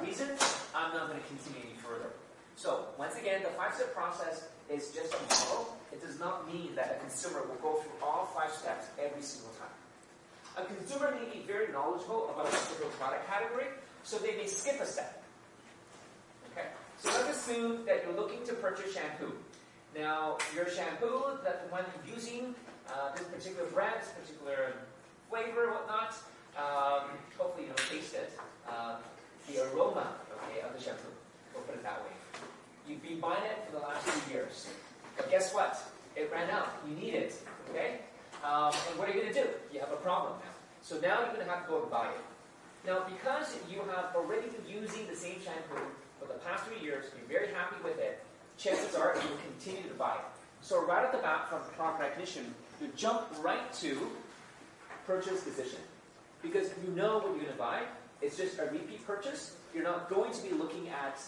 reasons, I'm not going to continue any further. So, once again, the 5-step process is just a model. It does not mean that a consumer will go through all 5 steps every single time. A consumer may be very knowledgeable about a particular product category, so they may skip a step. Okay? So let's assume that you're looking to purchase shampoo. Now, your shampoo, that the one you're using, this particular brand, this particular flavor, whatnot, hopefully you don't taste it. The aroma, okay, of the shampoo, we'll put it that way. You've been buying it for the last 2 years. But guess what? It ran out. You need it, okay? And what are you going to do? You have a problem now. So now you're going to have to go and buy it. Now, because you have already been using the same shampoo for the past 3 years, you're very happy with it, chances are you will continue to buy it. So right at the bat from product recognition, you jump right to purchase decision. Because you know what you're going to buy. It's just a repeat purchase. You're not going to be looking at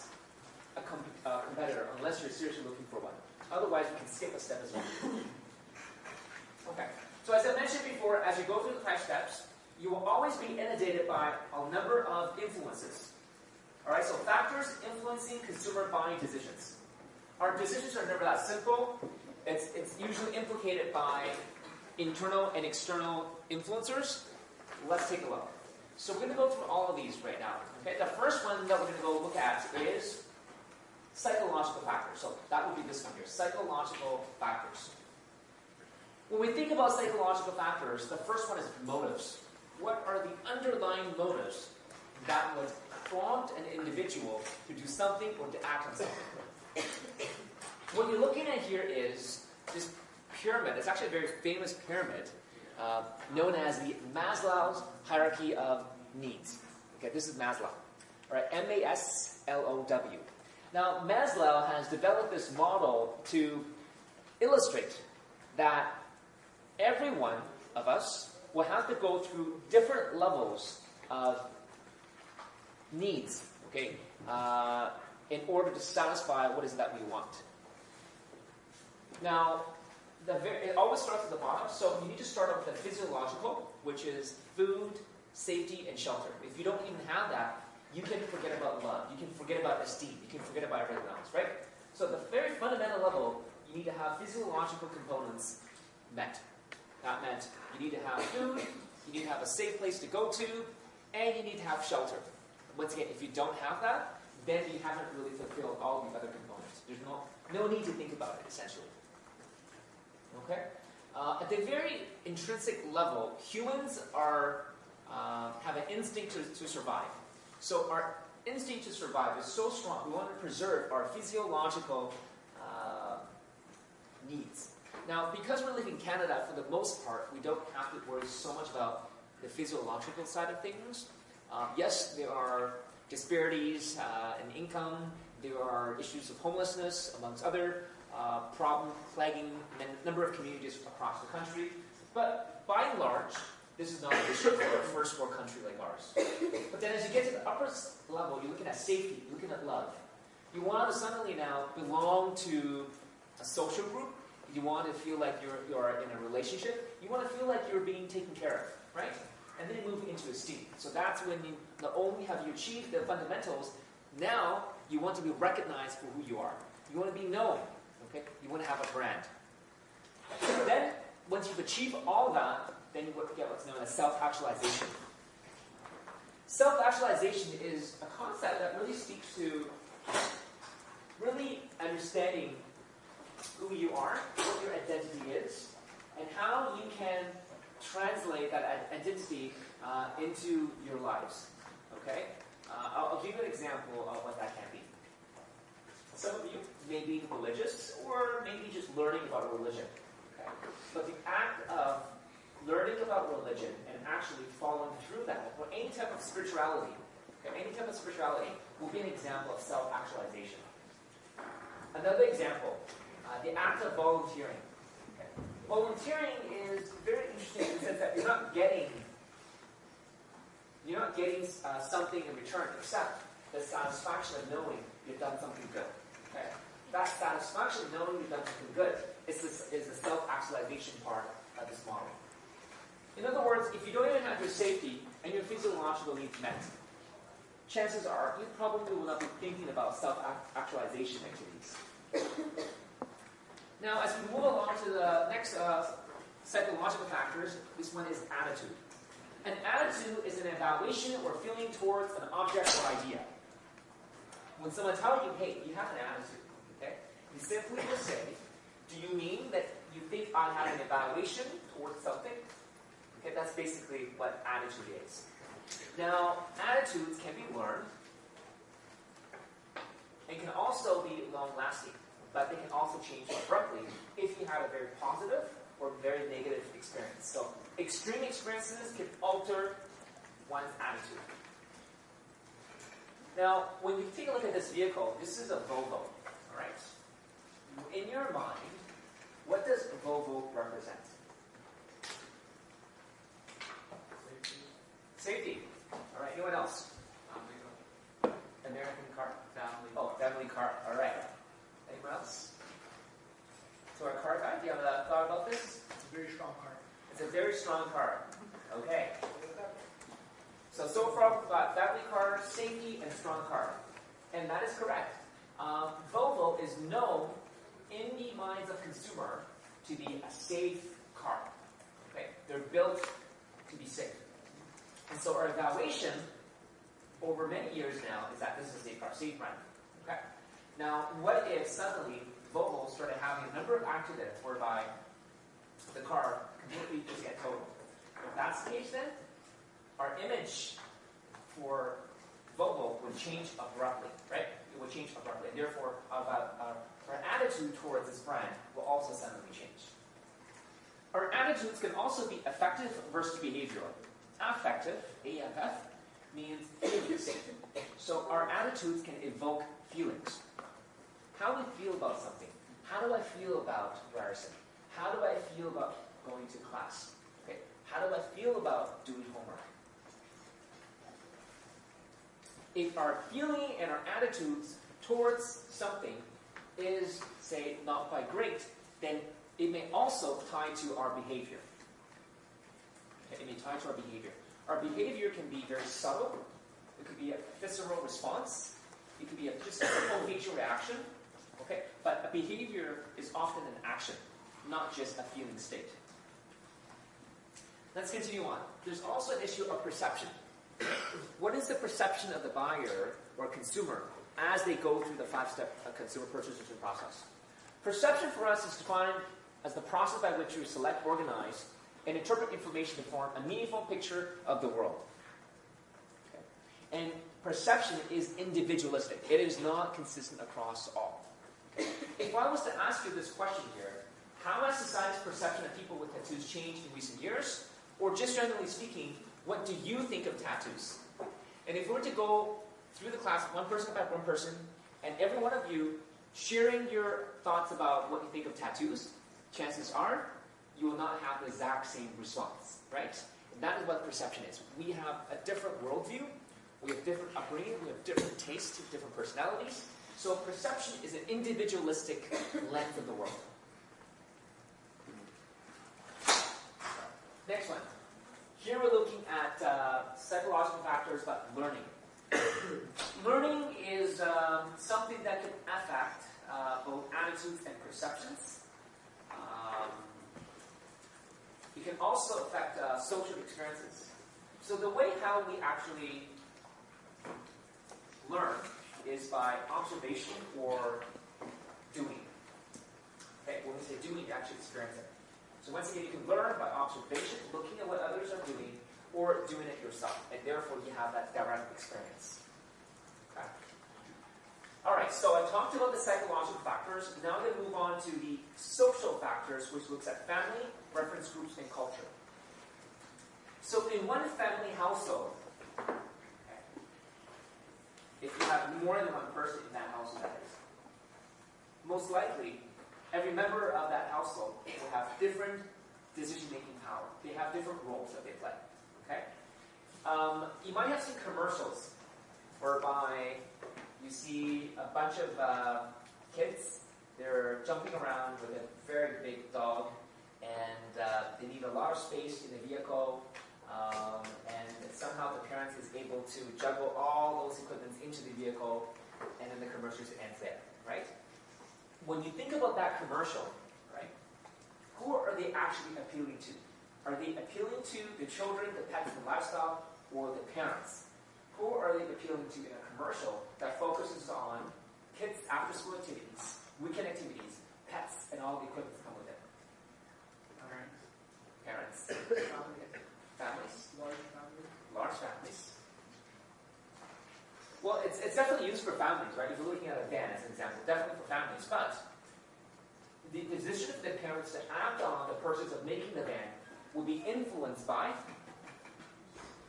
a competitor unless you're seriously looking for one. Otherwise, you can skip a step as well. Okay. So as I mentioned before, as you go through the 5 steps, you will always be inundated by a number of influences. Alright, so factors influencing consumer buying decisions. Our decisions are never that simple. It's usually implicated by internal and external influencers. Let's take a look. So we're going to go through all of these right now. Okay, the first one that we're going to go look at is psychological factors. So that would be this one here, psychological factors. When we think about psychological factors, the first one is motives. What are the underlying motives that would prompt an individual to do something or to act on something? What you're looking at here is this pyramid. It's actually a very famous pyramid known as the Maslow's hierarchy of needs. Okay, this is Maslow. All right, M-A-S-L-O-W. Now, Maslow has developed this model to illustrate that every one of us will have to go through different levels of needs, okay, in order to satisfy what is it that we want. Now, it always starts at the bottom, so you need to start off with the physiological, which is food, safety, and shelter. If you don't even have that, you can forget about love. You can forget about esteem. You can forget about everything else, right? So at the very fundamental level, you need to have physiological components met. That meant you need to have food, you need to have a safe place to go to, and you need to have shelter. Once again, if you don't have that, then you haven't really fulfilled all the other components. There's no need to think about it, essentially. Okay? At the very intrinsic level, humans have an instinct to survive. So our instinct to survive is so strong, we want to preserve our physiological needs. Now, because we live in Canada, for the most part, we don't have to worry so much about the physiological side of things. Yes, there are disparities in income. There are issues of homelessness, amongst other problems plaguing a number of communities across the country. But by and large, this is not an issue for a first world country like ours. But then as you get to the upper level, you're looking at safety, you're looking at love. You want to suddenly now belong to a social group. You want to feel like you're in a relationship. You want to feel like you're being taken care of, right? And then you move into esteem. So that's when you not only have you achieved the fundamentals, now you want to be recognized for who you are. You want to be known, okay? You want to have a brand. Then, once you've achieved all that, then you get what's known as self-actualization. Self-actualization is a concept that really speaks to really understanding who you are, what your identity is, and how you can translate that identity into your lives. Okay? I'll give you an example of what that can be. Some of you may be religious, or maybe just learning about religion. Okay? But the act of learning about religion and actually following through that, or any type of spirituality, will be an example of self-actualization. Another example, the act of volunteering. Okay. Volunteering is very interesting in the sense that you're not getting something in return except the satisfaction of knowing you've done something good. Okay. That satisfaction of knowing you've done something good is the self-actualization part of this model. In other words, if you don't even have your safety and your physiological needs met, chances are you probably will not be thinking about self-actualization activities. Now, as we move along to the next psychological factors, this one is attitude. An attitude is an evaluation or feeling towards an object or idea. When someone tells you, hey, you have an attitude, okay, you simply just say, do you mean that you think I have an evaluation towards something? Okay, that's basically what attitude is. Now, attitudes can be learned and can also be long-lasting, but they can also change abruptly if you have a very positive or very negative experience. So, extreme experiences can alter one's attitude. Now, when you take a look at this vehicle, this is a Volvo, all right? In your mind, what does Volvo represent? Safety. All right, anyone else? American car? Family. Oh, family car. All right. Anyone else? So our car guy, do you have a thought about this? It's a very strong car. It's a very strong car. Okay. So far we've got family car, safety, and strong car. And that is correct. Volvo is known in the minds of consumer to be a safe car. Okay? They're built to be safe. And so our evaluation over many years now is that this is a safe car, safe brand. Okay? Now, what if suddenly Volvo started having a number of accidents whereby the car completely just get totaled? If that's the case, then our image for Volvo would change abruptly, right? It would change abruptly, and therefore our attitude towards this brand will also suddenly change. Our attitudes can also be affective versus behavioral. Affective, AFF, means feelings. So our attitudes can evoke feelings. How we feel about something. How do I feel about Ryerson? How do I feel about going to class? Okay. How do I feel about doing homework? If our feeling and our attitudes towards something is, say, not quite great, then it may also tie to our behavior. Okay, it may tie to our behavior. Our behavior can be very subtle. It could be a visceral response. It could be just a simple facial reaction. Okay, but a behavior is often an action, not just a feeling state. Let's continue on. There's also an issue of perception. What is the perception of the buyer or consumer as they go through the 5-step consumer purchase decision process? Perception for us is defined as the process by which you select, organize, and interpret information to form a meaningful picture of the world. Okay. And perception is individualistic. It is not consistent across all. If I was to ask you this question here, how has society's perception of people with tattoos changed in recent years? Or just generally speaking, what do you think of tattoos? And if we were to go through the class, one person by one person, and every one of you sharing your thoughts about what you think of tattoos, chances are you will not have the exact same response, right? And that is what perception is. We have a different worldview, we have different upbringing, we have different tastes, different personalities. So perception is an individualistic lens of the world. Next one. Here we're looking at psychological factors about learning. Learning is something that can affect both attitudes and perceptions. It can also affect social experiences. So the way how we actually learn is by observation or doing. Okay, when we say doing, you actually experience it. So once again, you can learn by observation, looking at what others are doing, or doing it yourself. And therefore, you have that direct experience. Okay. All right, so I talked about the psychological factors. Now I'm going to move on to the social factors, which looks at family, reference groups, and culture. So in one family household, if you have more than one person in that household, that is, most likely, every member of that household will have different decision-making power. They have different roles that they play. Okay? You might have seen commercials whereby you see a bunch of kids. They're jumping around with a very big dog, and they need a lot of space in the vehicle. And somehow the parent is able to juggle all those equipments into the vehicle, and then the commercial ends there, right? When you think about that commercial, right, who are they actually appealing to? Are they appealing to the children, the pets, the livestock, or the parents? Who are they appealing to in a commercial that focuses on kids' after-school activities, weekend activities, pets, and all the equipment that come with it? Parents. Families. Large families. Well, it's definitely used for families, right? If you're looking at a van as an example, definitely for families. But the decision of the parents to act on the purchase of making the van will be influenced by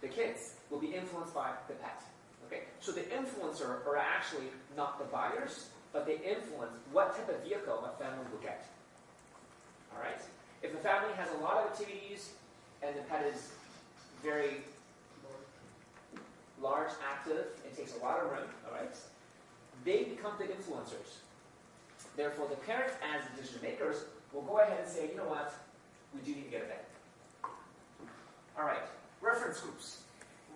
the kids, will be influenced by the pet. Okay? So the influencer are actually not the buyers, but they influence what type of vehicle a family will get. Alright? If the family has a lot of activities and the pet is very large, active, and takes a lot of room, alright, they become the influencers. Therefore, the parents, as decision makers, will go ahead and say, you know what, we do need to get a vet. Alright, reference groups.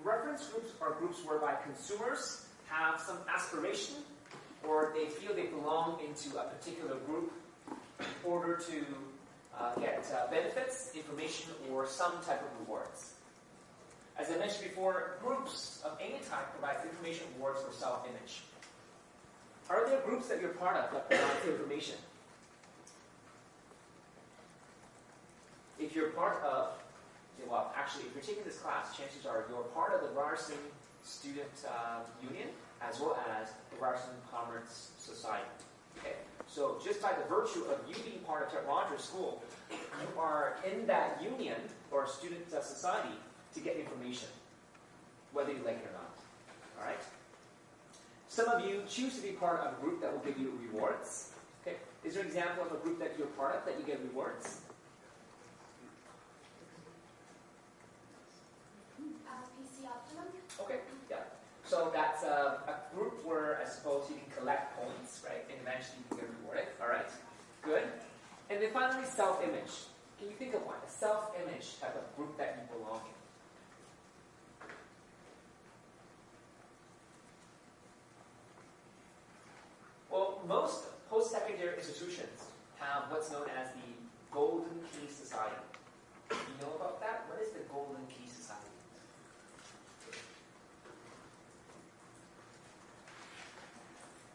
Reference groups are groups whereby consumers have some aspiration or they feel they belong into a particular group in order to get benefits, information, or some type of rewards. As I mentioned before, groups of any type provide information, rewards, or self-image. Are there groups that you're part of that provide information? If you're part of, well, actually, if you're taking this class, chances are you're part of the Ryerson Student Union as well as the Ryerson Commerce Society. Okay? So just by the virtue of you being part of Ted Rogers School, you are in that union or student society to get information, whether you like it or not. All right? Some of you choose to be part of a group that will give you rewards. Okay? Is there an example of a group that you're part of that you get rewards? PC Optimum. Okay, yeah. So that's a group where I suppose you can collect points, right? And eventually you can get rewarded. All right, good. And then finally, self-image. Can you think of one? A self-image type of group that you belong in. Well, most post-secondary institutions have what's known as the Golden Key Society. You know about that? What is the Golden Key Society?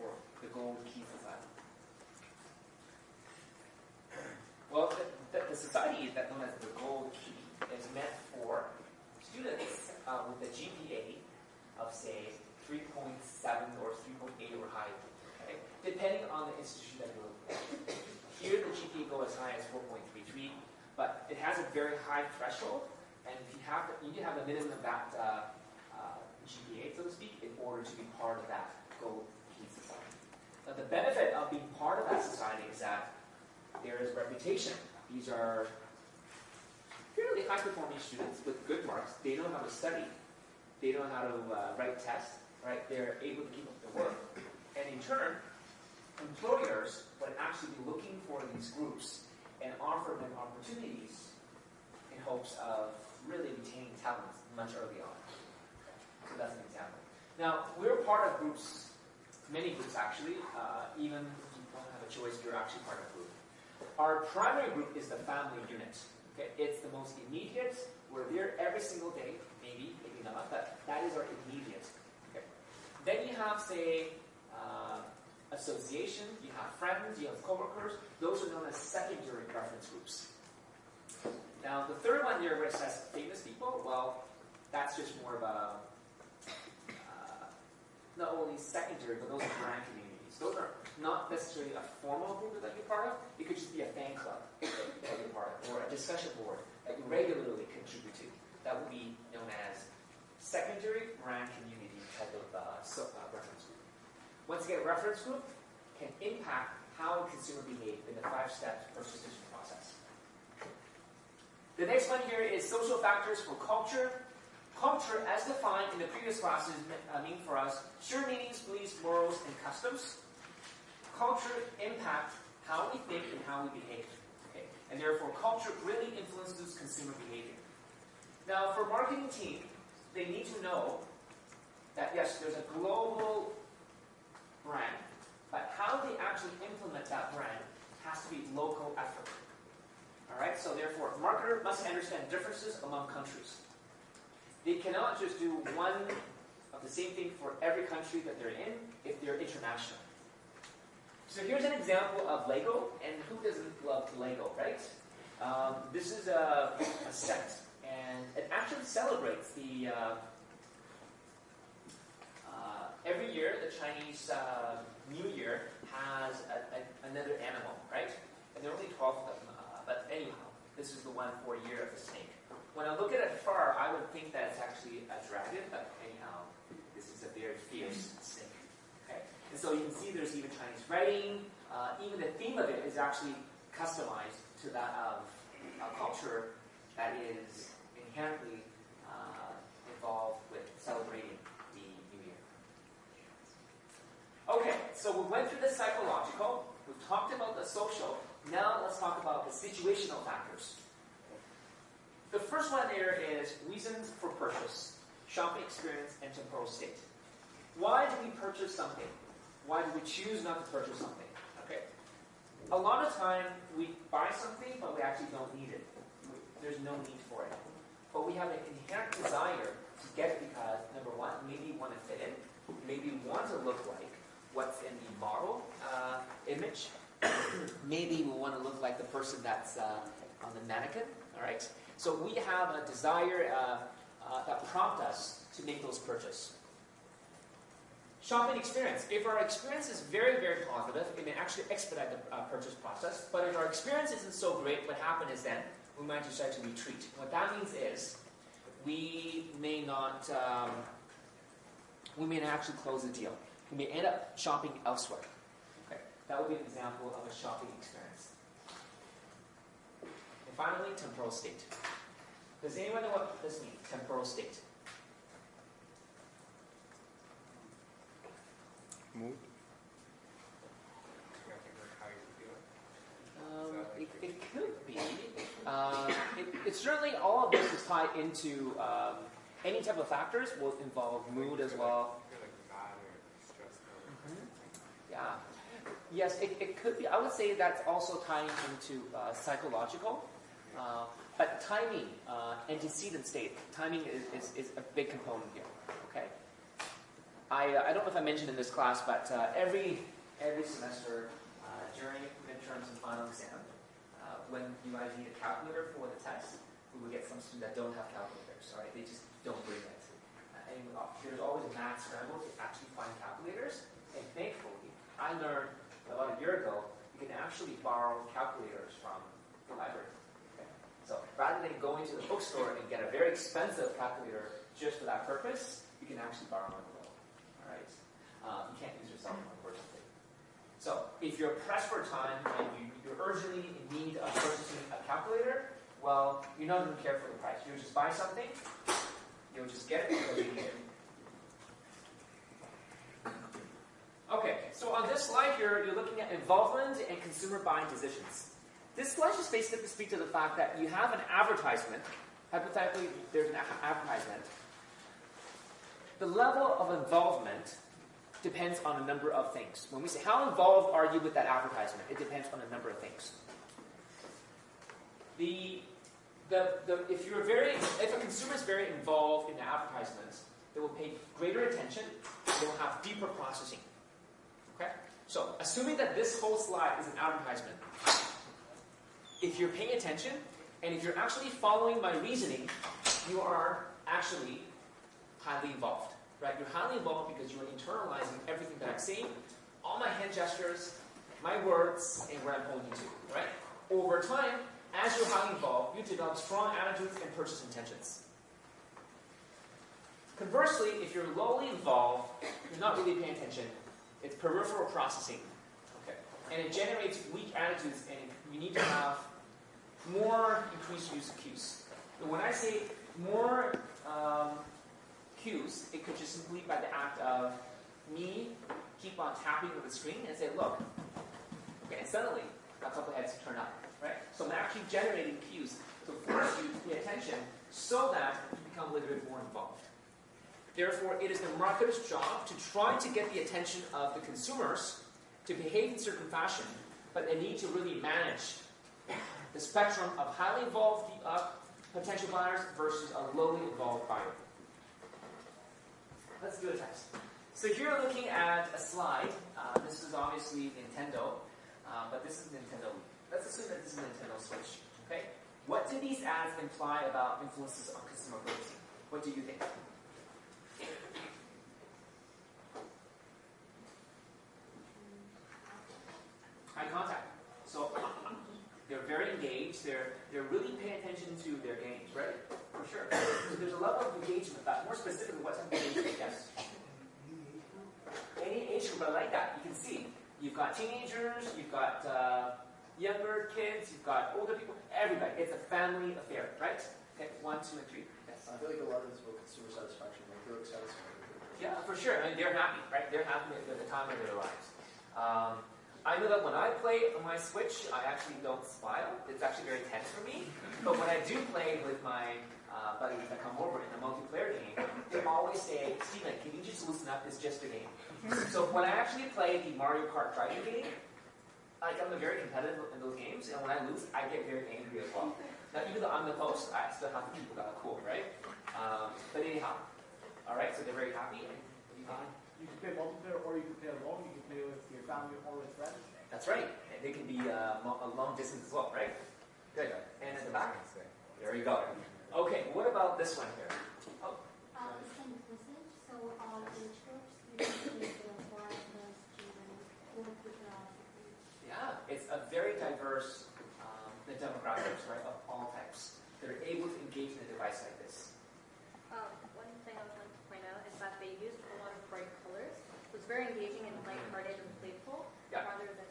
Or the Golden Key Society? Well, the society that known as the Gold Key is meant for students with a GPA of, say, 3.7 or 3.8 or higher. Okay? Depending on the institution that you're looking at. Here, the GPA goes as high as 4.33, but it has a very high threshold, and if you need to have a minimum of that GPA, so to speak, in order to be part of that Gold Key Society. Now, the benefit of being part of that society is that there is reputation. These are fairly high-performing students with good marks. They know how to study. They know how to write tests. Right? They're able to keep up their work. And in turn, employers would actually be looking for these groups and offer them opportunities in hopes of really retaining talent much early on. So that's an example. Now, we're part of groups, many groups actually, even if you don't have a choice, you're actually part of a group. Our primary group is the family unit. Okay? It's the most immediate. We're there every single day, maybe not, but that is our immediate. Okay? Then you have, say, association, you have friends, you have coworkers. Those are known as secondary reference groups. Now, the third one there where it says famous people, well, that's just more of a, not only secondary, but those are brand communities. Those are not necessarily a formal group that you're part of. It could just be a fan club that you're part of, or a discussion board that you regularly contribute to. That would be known as secondary brand community type of reference group. Once again, a reference group can impact how a consumer behaves in the 5-step purchase decision process. The next one here is social factors for culture. Culture, as defined in the previous classes, mean for us shared meanings, beliefs, morals, and customs. Culture impacts how we think and how we behave. Okay? And therefore, culture really influences consumer behavior. Now, for marketing team, they need to know that yes, there's a global brand, but how they actually implement that brand has to be local effort. All right, so therefore, marketer must understand differences among countries. They cannot just do one of the same thing for every country that they're in if they're international. So here's an example of Lego, and who doesn't love Lego, right? This is a set, and it actually celebrates the every year the Chinese New Year has another animal, right? And there are only 12 of them. But anyhow, this is the one for Year of the Snake. When I look at it far, I would think that it's actually a dragon, but anyhow, this is a very fierce snake. Okay? And so you can see there's even Chinese writing. Even the theme of it is actually customized to that of a culture that is inherently involved with celebrating the New Year. Okay, so we went through the psychological, we've talked about the social, now let's talk about the situational factors. The first one there is reasons for purchase, shopping experience, and temporal state. Why do we purchase something? Why do we choose not to purchase something? Okay. A lot of time we buy something, but we actually don't need it. There's no need for it. But we have an inherent desire to get it because, number one, maybe we want to fit in. Maybe we want to look like what's in the model image. Maybe we want to look like the person that's on the mannequin, all right? So we have a desire that prompts us to make those purchases. Shopping experience. If our experience is very, very positive, it may actually expedite the purchase process. But if our experience isn't so great, what happens is then we might decide to retreat. What that means is we may not actually close the deal. We may end up shopping elsewhere. That would be an example of a shopping experience. And finally, temporal state. Does anyone know what this means, temporal state? Mood? It could be. It's certainly all of this is tied into any type of factors will involve mood as well. Yeah. Yes, it could be. I would say that's also tying into psychological. But timing, antecedent state, timing is a big component here. Okay. I don't know if I mentioned in this class, but every semester during midterms and final exam, when you guys need a calculator for the test, we will get some students that don't have calculators. All right, they just don't bring it. And there's always a math scramble to actually find calculators. And thankfully, I learned about a year ago, you can actually borrow calculators from the library. Okay? So rather than going to the bookstore and get a very expensive calculator just for that purpose, you can actually borrow one below. All right? You can't use your cell phone, unfortunately. So if you're pressed for time and you're urgently in need of purchasing a calculator, well, you're not going to care for the price. You'll just buy something, you'll just get it because you need it. Okay, so on this slide here, you're looking at involvement and consumer buying decisions. This slide just basically speaks to the fact that you have an advertisement. Hypothetically, there's an advertisement. The level of involvement depends on a number of things. When we say, how involved are you with that advertisement? It depends on a number of things. If a consumer is very involved in the advertisements, they will pay greater attention, they will have deeper processing. Okay? So, assuming that this whole slide is an advertisement, if you're paying attention, and if you're actually following my reasoning, you are actually highly involved. Right? You're highly involved because you're internalizing everything that I'm saying, all my hand gestures, my words, and where I'm pointing to. Right? Over time, as you're highly involved, you develop strong attitudes and purchase intentions. Conversely, if you're lowly involved, you're not really paying attention, it's peripheral processing. Okay? And it generates weak attitudes, and you need to have more increased use of cues. But when I say more cues, it could just simply be by the act of me keep on tapping with the screen and say, look. Okay, and suddenly, a couple heads turn up. Right? So I'm actually generating cues to force you to pay attention so that you become a little bit more involved. Therefore, it is the marketer's job to try to get the attention of the consumers to behave in certain fashion, but they need to really manage the spectrum of highly involved potential buyers versus a lowly involved buyer. Let's do a test. So here we're looking at a slide. This is obviously Nintendo, but this is Nintendo. Let's assume that this is Nintendo Switch. Okay? What do these ads imply about influences on consumer purchasing? What do you think? Eye contact. So they're very engaged. They're really paying attention to their games, right? For sure. So there's a level of engagement. But more specifically, what type of engagement? Yes. Any age group, I like that. You can see you've got teenagers, you've got younger kids, you've got older people. Everybody. It's a family affair, right? Okay. 1, 2, and 3. Yes. I feel like a lot of this is about consumer satisfaction. Like they look satisfied. Yeah, for sure. I mean, they're happy, right? They're happy at the time of their lives. I know that when I play on my Switch, I actually don't smile. It's actually very tense for me. But when I do play with my buddies that come over in a multiplayer game, they always say, Steven, can you just loosen up? It's just a game. So when I actually play the Mario Kart driving game, I'm very competitive in those games, and when I lose, I get very angry as well. Now, even though I'm the host, I still have the people that are cool, right? But anyhow, all right, so they're very happy. And you can play multiplayer, or you can play alone. You can play with your family or with friends. that's right. And they can be a long distance as well, right? Good. And at the back? There you go. Okay, what about this one here? Oh. Same message. So all age groups, you can play the foreigners, children, old people. Yeah, it's a very diverse the demographics, right, of all types. They're able to engage in a device like this. One thing I would like to point out is that they use a lot of bright colors. So it's very engaging and lighthearted and playful, Yeah. rather than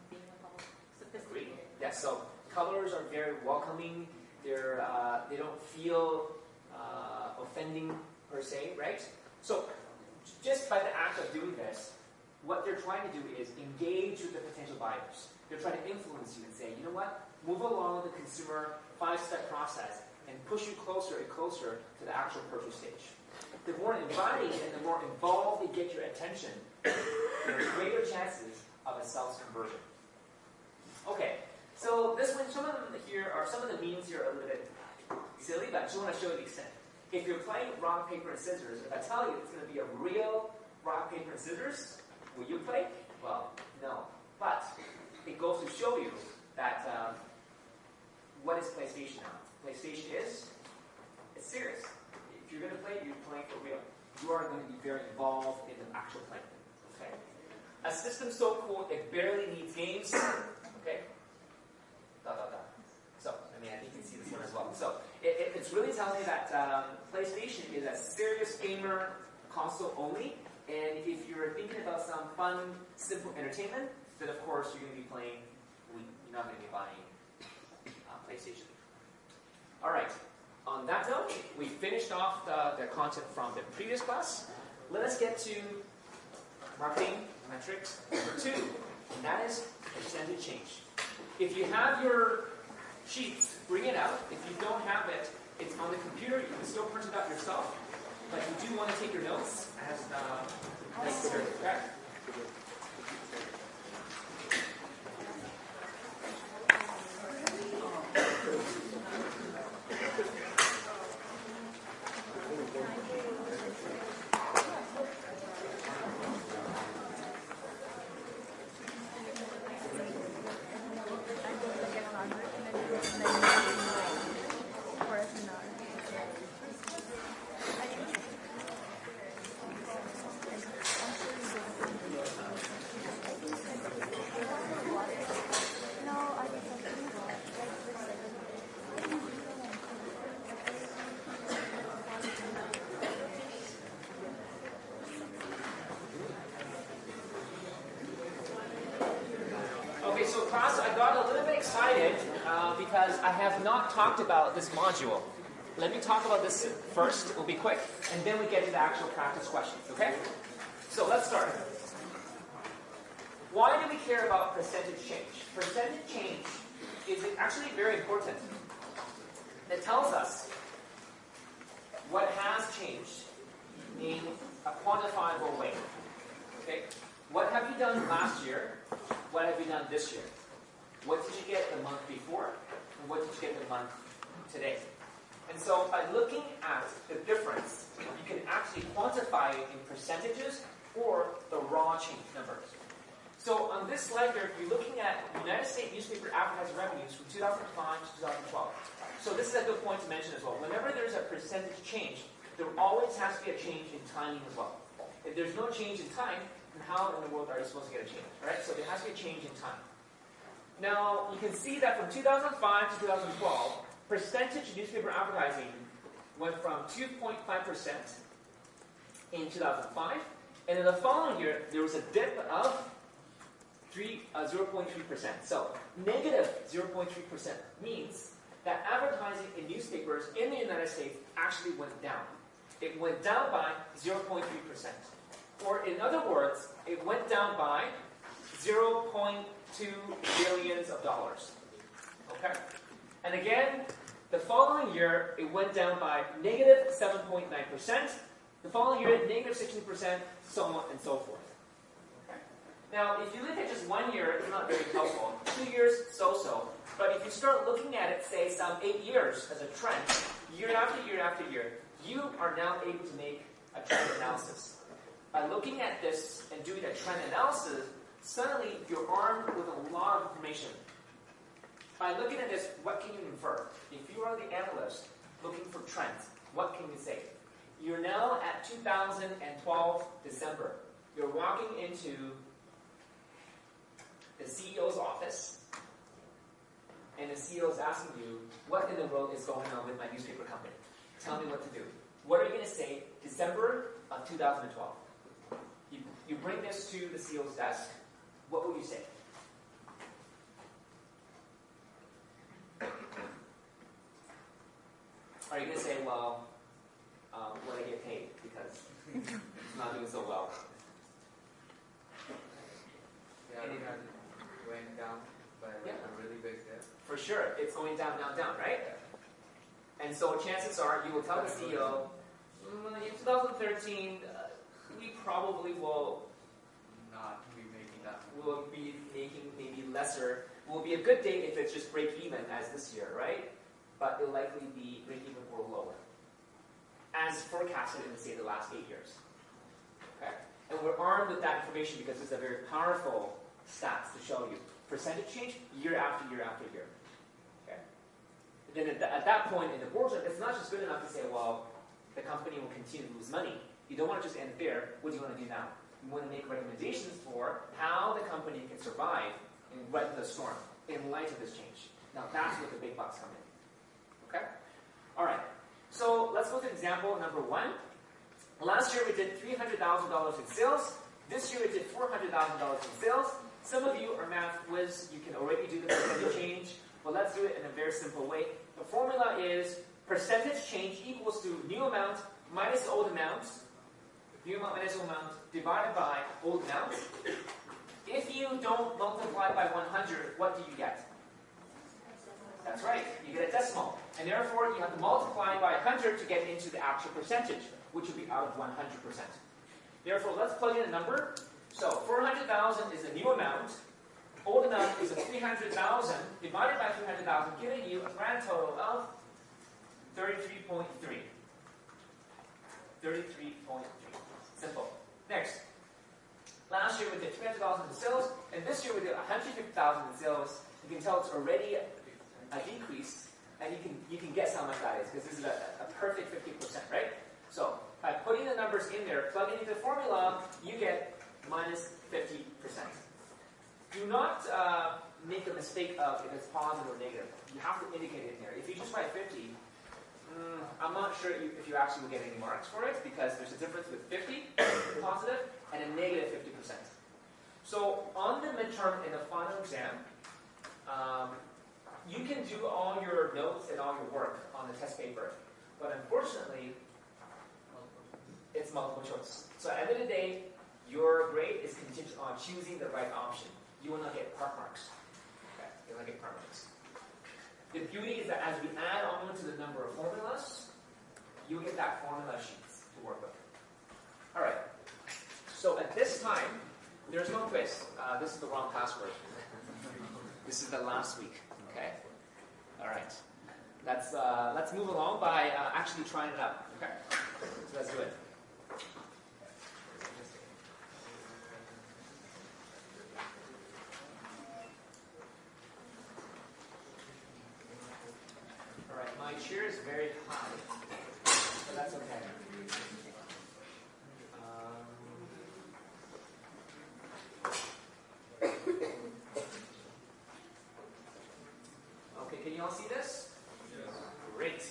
being like almost sophisticated. Yes, so colors are very welcoming. They don't feel offending per se, right? So just by the act of doing this, what they're trying to do is engage with the potential buyers. They're trying to influence you and say, you know what? Move along the consumer 5-step process and push you closer and closer to the actual purchase stage. The more inviting and the more involved they get your attention, there's greater chances of a sales conversion. Okay, so this one, some of the meanings here are a little bit silly, but I just want to show you the extent. If you're playing rock, paper, and scissors, if I tell you it's going to be a real rock, paper, and scissors, will you play? Well, no. But it goes to show you that what is PlayStation now? PlayStation it's serious. If you're going to play, you're playing for real. You are going to be very involved in the actual playing. Okay? A system so cool it barely needs games. Okay? So, I think you can see this one as well. So, it's really telling you that PlayStation is a serious gamer console only. And if you're thinking about some fun, simple entertainment, then of course you're going to be playing Wii. You're not going to be buying PlayStation. All right. On that note, we finished off the content from the previous class. Let us get to marketing metrics number 2, and that is percentage change. If you have your sheets, bring it out. If you don't have it, it's on the computer. You can still print it out yourself. But you do want to take your notes as necessary. Okay? Okay, so class, I got a little bit excited because I have not talked about this module. Let me talk about this first. It will be quick, and then we get to the actual practice questions, okay? So let's start. Why do we care about percentage change? Percentage change is actually very important. It tells us what has changed, in a quantifiable way. Okay? What have you done last year? What have you done this year? What did you get the month before? And what did you get the month today? And so by looking at the difference, you can actually quantify it in percentages or the raw change numbers. So on this slide here, you're looking at United States newspaper advertising revenues from 2005 to 2012. So this is a good point to mention as well. Whenever there's a percentage change, there always has to be a change in timing as well. If there's no change in time, then how in the world are you supposed to get a change, right? So there has to be a change in time. Now, you can see that from 2005 to 2012, percentage newspaper advertising went from 2.5% in 2005, and in the following year, there was a dip of 0.3%. So, negative 0.3% means that advertising in newspapers in the United States actually went down. It went down by 0.3%. Or in other words, it went down by 0.2 billions of dollars. Okay? And again, the following year, it went down by negative 7.9%. The following year, negative 16%, so on and so forth. Okay? Now, if you look at just 1 year, it's not very helpful. 2 years, so-so. But if you start looking at it, say, some 8 years as a trend, year after year after year, you are now able to make a trend analysis. By looking at this and doing a trend analysis, suddenly you're armed with a lot of information. By looking at this, what can you infer? If you are the analyst looking for trends, what can you say? You're now at 2012 December. You're walking into the CEO's office, and the CEO is asking you, what in the world is going on with my newspaper company? Tell me what to do. What are you going to say December of 2012? You bring this to the CEO's desk. What will you say? Are you going to say, well, will I get paid because it's not doing so well? Yeah, Any- went down by like a really big dip. For sure, it's going down, down, down, right? And so chances are you will tell the CEO, in 2013, we probably will Not be making that. will be making maybe lesser. Will be a good day if it's just break even as this year, right? But it'll likely be break even or lower, as forecasted in, say, the last 8 years. Okay? And we're armed with that information because it's a very powerful stats to show you percentage change year after year after year. Okay? And then at that point in the boardroom, it's not just good enough to say, well, the company will continue to lose money. You don't want to just end there. What do you want to do now? You want to make recommendations for how the company can survive and weather the storm in light of this change. Now that's where the big bucks come in. Okay? All right. So let's go to example number 1. Last year we did $300,000 in sales. This year we did $400,000 in sales. Some of you are math whiz. You can already do the percentage change. But let's do it in a very simple way. The formula is percentage change equals to new amount minus old amount. New amount minus old amount divided by old amount. If you don't multiply by 100, what do you get? That's right, you get a decimal. And therefore, you have to multiply by 100 to get into the actual percentage, which would be out of 100%. Therefore, let's plug in a number. So, 400,000 is the new amount. Old amount is a 300,000 divided by 300,000, giving you a grand total of 33.3. 33.3. Simple. Next. Last year we did 300,000 in sales, and this year we did 150,000 in sales. You can tell it's already a decrease, and you can guess how much that is, because this is a perfect 50%, right? So by putting the numbers in there, plugging into the formula, you get minus 50%. Do not make the mistake of if it's positive or negative. You have to indicate it in there. If you just write 50, I'm not sure if you actually will get any marks for it, because there's a difference with 50 positive and a negative 50%. So on the midterm and the final exam, you can do all your notes and all your work on the test paper, but unfortunately, it's multiple choice. So at the end of the day, your grade is contingent on choosing the right option. You will not get part marks. Okay, you will not get part marks. The beauty is that as we add on to the number of formulas, you get that formula sheets to work with. All right. So at this time, there's no quiz. This is the wrong password. This is the last week. Okay. All right. Let's move along by actually trying it out. Okay. So let's do it. All right. My chair is very high, but that's okay. Okay, can you all see this? Yes. Great.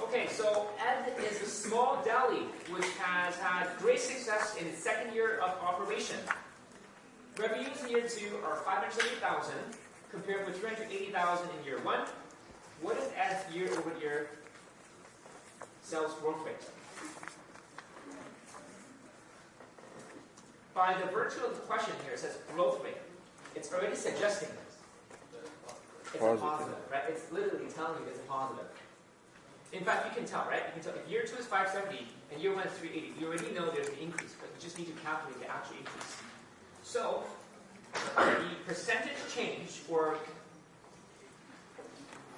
Okay, so Ed is a small deli which has had great success in its second year of operation. Revenues in year 2 are $570,000 compared with $380,000 in year 1. What is Ed's year-over-year sales growth rate? By the virtue of the question here, it says growth rate. It's already suggesting this. It's a positive, right? It's literally telling you it's a positive. In fact, you can tell, right? You can tell if year 2 is 570 and year 1 is 380. You already know there's an increase, but you just need to calculate the actual increase. So, the percentage change, or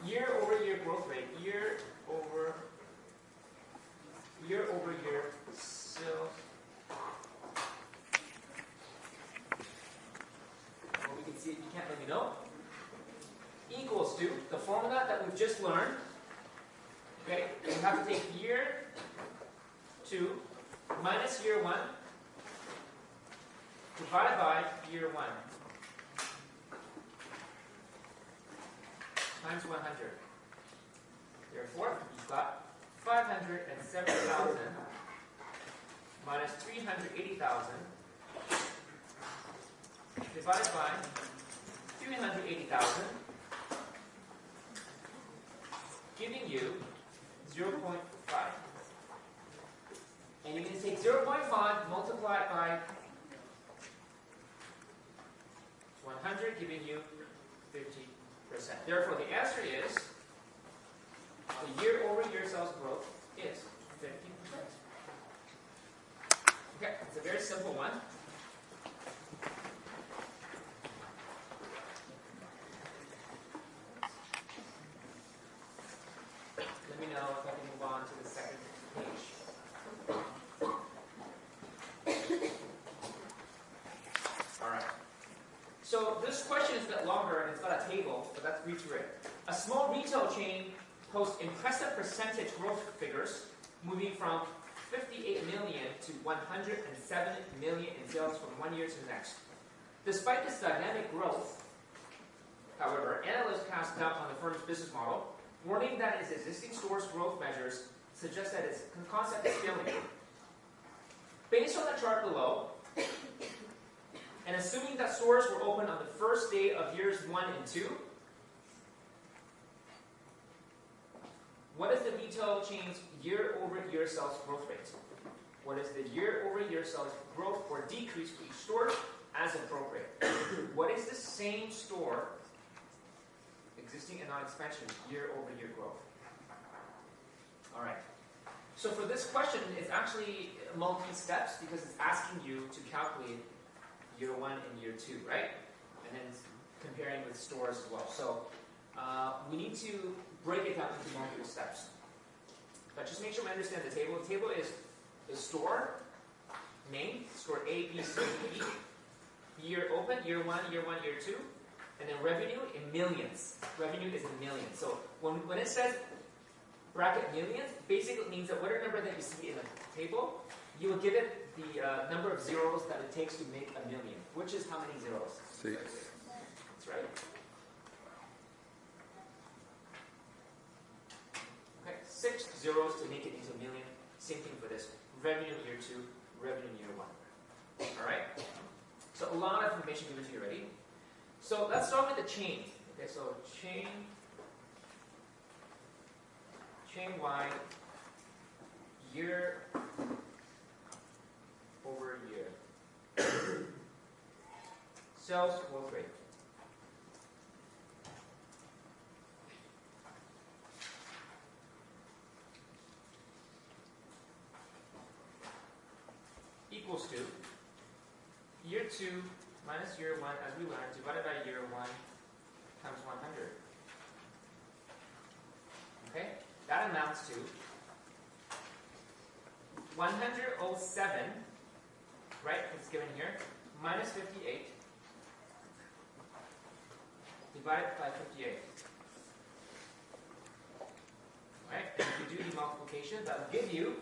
year-over-year growth rate, year-over-year sales. Well, we can see it. You can't let me know. Equals to the formula that we've just learned. Okay, we have to take year 2 minus year 1 divided by year 1 times 100. Therefore, you've got 570,000 minus 380,000 divided by 380,000, giving you 0.5. And you can take 0.5, multiply it by 100, giving you 50%. Therefore, the answer is the year-over-year sales growth is 50%. Okay, it's a very simple one. Let me know if I can move on to the second page. Alright. So this question is a bit longer and it's got a table, but let's read through it. A small retail chain posts impressive percentage growth figures, moving from 58 million to 107 million in sales from one year to the next. Despite this dynamic growth, however, analysts cast doubt on the firm's business model, warning that its existing stores' growth measures suggest that its concept is failing. Based on the chart below, and assuming that stores were open on the first day of years 1 and 2, what is the retail chain's year-over-year sales growth rate? What is the year-over-year sales growth or decrease for each store as appropriate? What is the same store existing and non-expansion year-over-year growth? All right. So for this question, it's actually multi-steps because it's asking you to calculate year 1 and year 2, right? And then comparing with stores as well. So we need to break it down into multiple steps. But just make sure we understand the table. The table is the store name, store A, B, C, D, year open, year 1, year 2, and then revenue in millions. Revenue is in millions. So when it says bracket millions, basically it means that whatever number that you see in the table, you will give it the number of zeros that it takes to make a million. Which is how many zeros? 6. That's right. Okay, 6 zeros to make it into a million. Same thing for this. Revenue in year 2, revenue in year 1. Alright? So a lot of information given to you already. So let's start with the chain. Okay, so chain wide year over year. Sales growth rate. year 2 minus year 1, as we learned, divided by year 1 times 100. Okay? That amounts to 107, right? It's given here, minus 58 divided by 58. Right? And if you do the multiplication, that will give you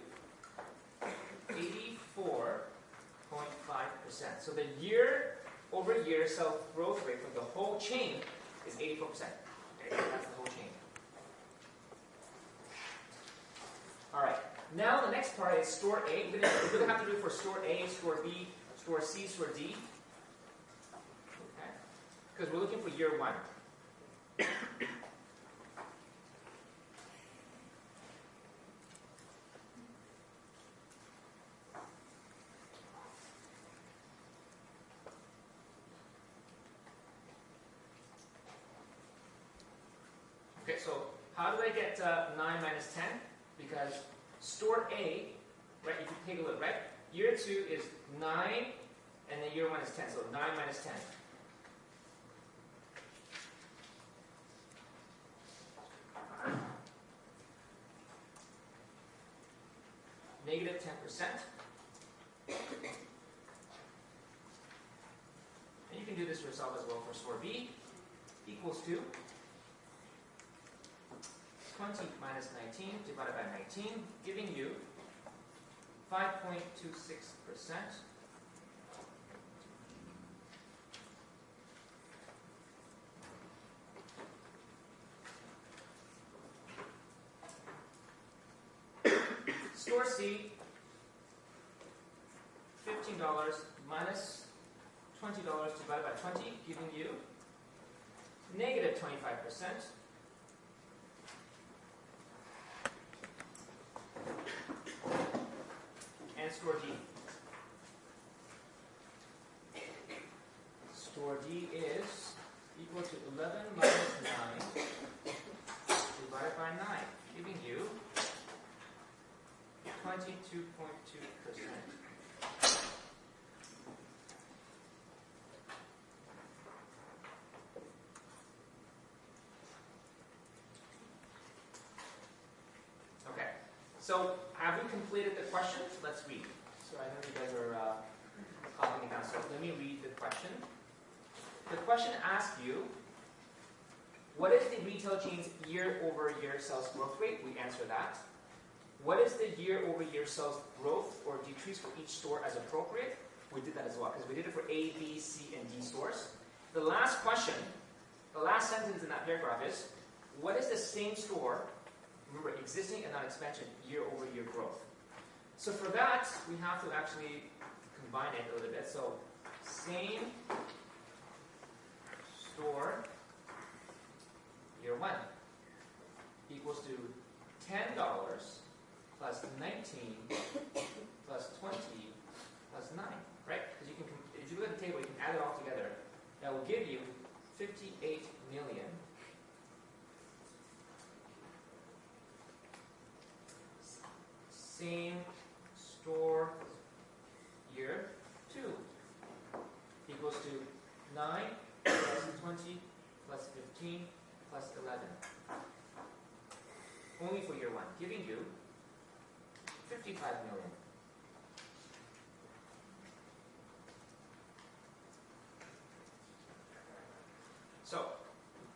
84.5%. So the year-over-year sales growth rate for the whole chain is 84%. Okay? That's the whole chain. All right. Now the next part is store A. We're going to have to do it for store A, store B, store C, store D. Okay? Because we're looking for year 1. Okay, so how do I get 9 minus 10? Because store A, right, if you take a look, right, year 2 is 9, and then year 1 is 10, so 9 minus 10. Negative 10%. And you can do this yourself as well for store B, equals to 20 minus 19 divided by 19, giving you 5.26%. Store C, $15 minus $20 divided by 20, giving you negative 25%. And store D. Store D is equal to 11 minus 9 divided by 9, giving you 22.2%. Okay, so have we completed the question? Let's read. So I know you guys are copying it down. So let me read the question. The question asks you, what is the retail chain's year-over-year sales growth rate? We answer that. What is the year-over-year sales growth or decrease for each store as appropriate? We did that as well, because we did it for A, B, C, and D stores. The last question, the last sentence in that paragraph is, what is the same store, remember, existing and non-expansion, year-over-year growth? So for that, we have to actually combine it a little bit. So, same store year 1 equals to $10 plus 19 plus 20 plus 9, right? Because you can, if you look at the table, you can add it all together. That will give you 58 million. Same store year 2 equals to 9 plus 20 plus 15 plus 11. Only for year 1, giving you 55 million. So,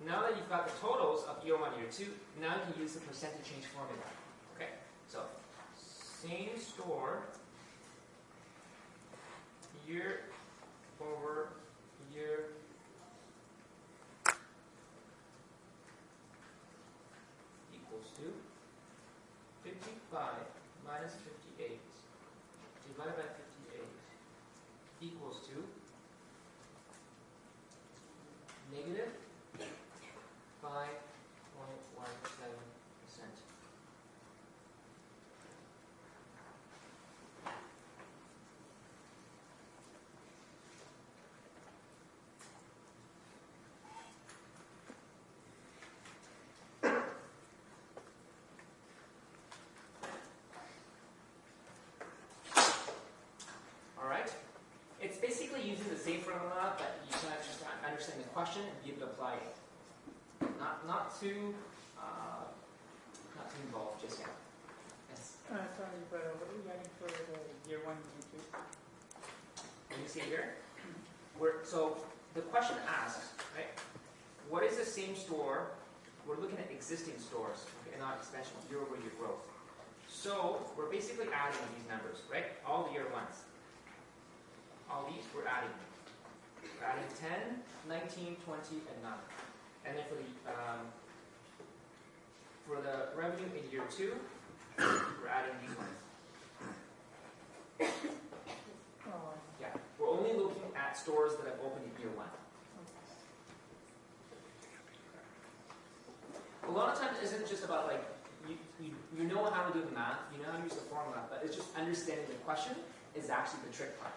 now that you've got the totals of year 1, year 2, now you can use the percentage change formula. Okay? So, same store year over year equals to 55 minus 58 divided by 58 equals to negative 5.17%. enough that you can actually understand the question and be able to apply it. Not too involved just yet. Yes. Sorry, but what are we getting for the year 1 and year 2? Can you see it here? So the question asks, right? What is the same store? We're looking at existing stores, okay, not expansion, year-over-year growth. So we're basically adding these numbers, right? All the year ones. All these we're adding. We're adding 10, 19, 20, and 9. And then for the revenue in year 2, we're adding these ones. Oh, Yeah, we're only looking at stores that have opened in year 1. A lot of times it isn't just about like, you know how to do the math, you know how to use the formula, but it's just understanding the question is actually the trick part.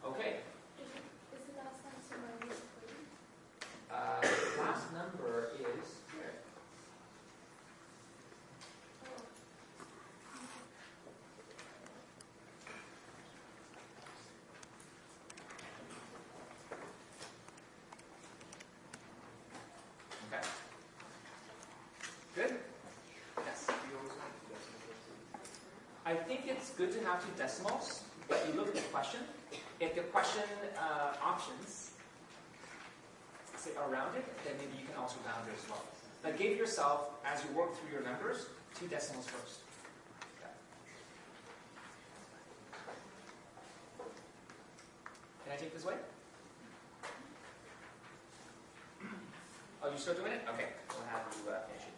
Okay. Is the last answer minus 3? Last number is here. Okay. Good? Yes. I think it's good to have 2 decimals, but you look at the question. If the question options say are rounded, then maybe you can also round it as well. But give yourself, as you work through your numbers, 2 decimals first. Okay. Can I take this way? Oh, you still doing it? Okay, we'll have you finish it.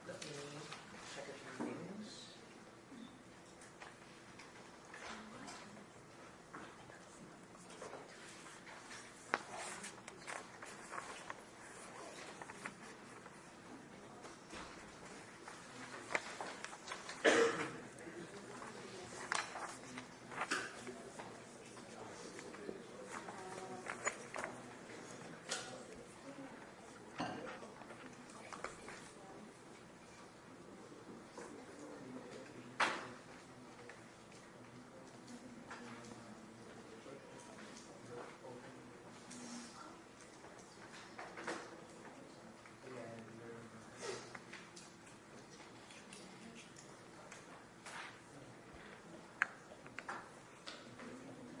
Let me check a few things.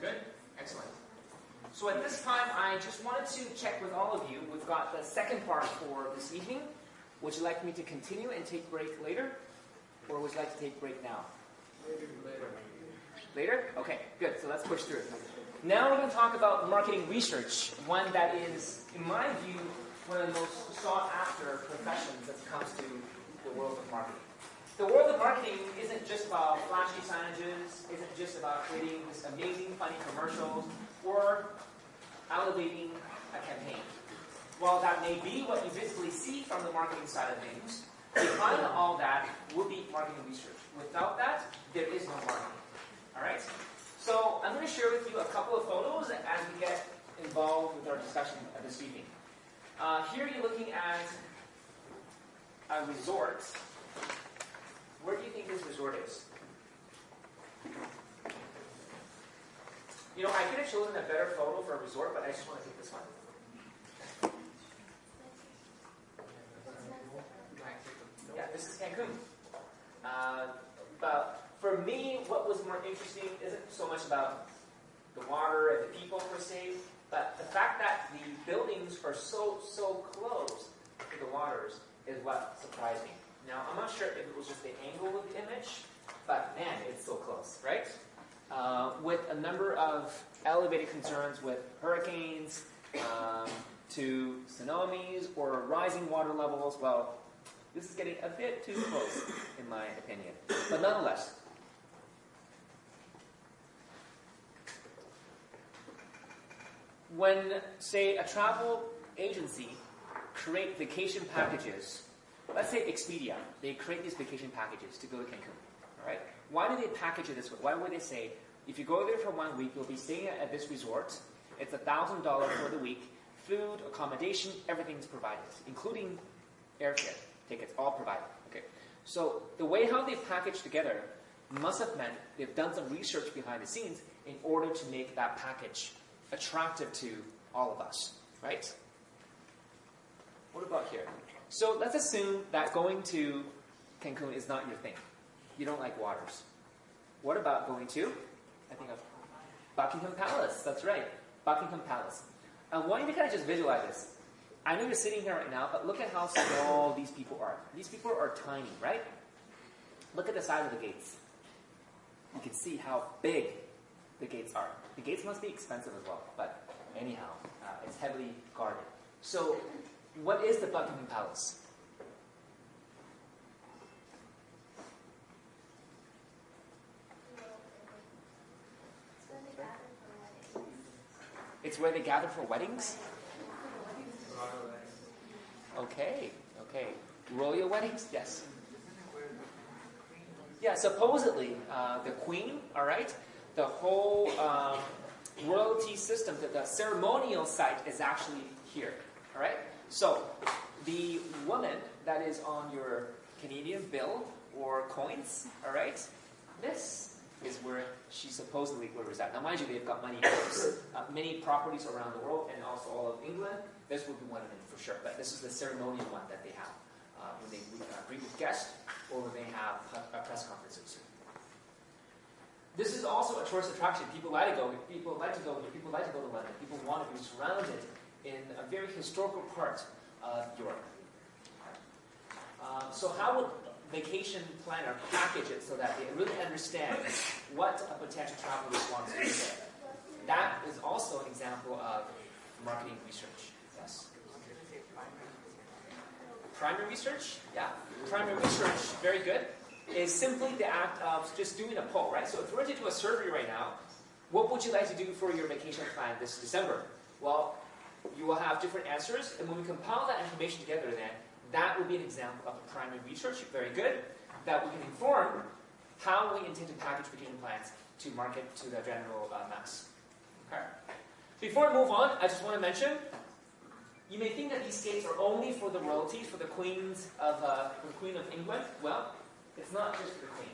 Good? Excellent. So at this time, I just wanted to check with all of you. We've got the second part for this evening. Would you like me to continue and take break later? Or would you like to take break now? Maybe later. Later? Okay, good. So let's push through. Now we're going to talk about marketing research, one that is, in my view, one of the most sought-after professions that comes to the world of marketing. The world of marketing isn't just about flashy signages, isn't just about creating this amazing, funny commercials, or elevating a campaign. While that may be what you visibly see from the marketing side of things, behind all that will be marketing research. Without that, there is no marketing. All right? So I'm going to share with you a couple of photos as we get involved with our discussion this evening. Here you're looking at a resort. Where do you think this resort is? You know, I could have chosen a better photo for a resort, but I just want to take this one. Yeah, this is Cancun. But for me, what was more interesting isn't so much about the water and the people per se, but the fact that the buildings are so close to the waters is what surprised me. Now, I'm not sure if it was just the angle of the image, but man, it's so close, right? With a number of elevated concerns with hurricanes, to tsunamis, or rising water levels, well, this is getting a bit too close, in my opinion. But nonetheless, when, say, a travel agency create vacation packages, let's say Expedia, they create these vacation packages to go to Cancun, all right? Why do they package it this way? Why would they say, if you go there for 1 week, you'll be staying at this resort, it's $1,000 for the week, food, accommodation, everything's provided, including airfare tickets, all provided, okay? So the way how they package together must have meant they've done some research behind the scenes in order to make that package attractive to all of us, right? What about here? So let's assume that going to Cancun is not your thing. You don't like waters. What about going to, I think of Buckingham Palace? That's right, Buckingham Palace. I want you to kind of just visualize this. I know you're sitting here right now, but look at how small these people are. These people are tiny, right? Look at the size of the gates. You can see how big the gates are. The gates must be expensive as well, but anyhow, it's heavily guarded. So, what is the Buckingham Palace? It's where they gather for weddings? Okay. Royal weddings? Yes. Yeah, supposedly, the queen, all right, the whole royalty system, the ceremonial site is actually here, all right? So, the woman that is on your Canadian bill or coins, all right, this is where she supposedly will reside. Now, mind you, they've got many properties around the world and also all of England. This would be one of them for sure, but this is the ceremonial one that they have when they greet with guests or when they have press conferences. This is also a tourist attraction. People like to go. People like to go here. People like to go to London. People want to be surrounded in a very historical part of Europe. So how would vacation planner package it so that they really understand what a potential traveler wants to do there? That is also an example of marketing research. Yes. Primary research? Yeah. Primary research, very good, is simply the act of just doing a poll, right? So if we were to do a survey right now, what would you like to do for your vacation plan this December? Well, you will have different answers, and when we compile that information together then, that would be an example of a primary research, very good, that we can inform how we intend to package vacation plans to market to the general mass. Okay. Before I move on, I just want to mention, you may think that these gates are only for the royalties, for the Queen of England. Well, it's not just for the Queen.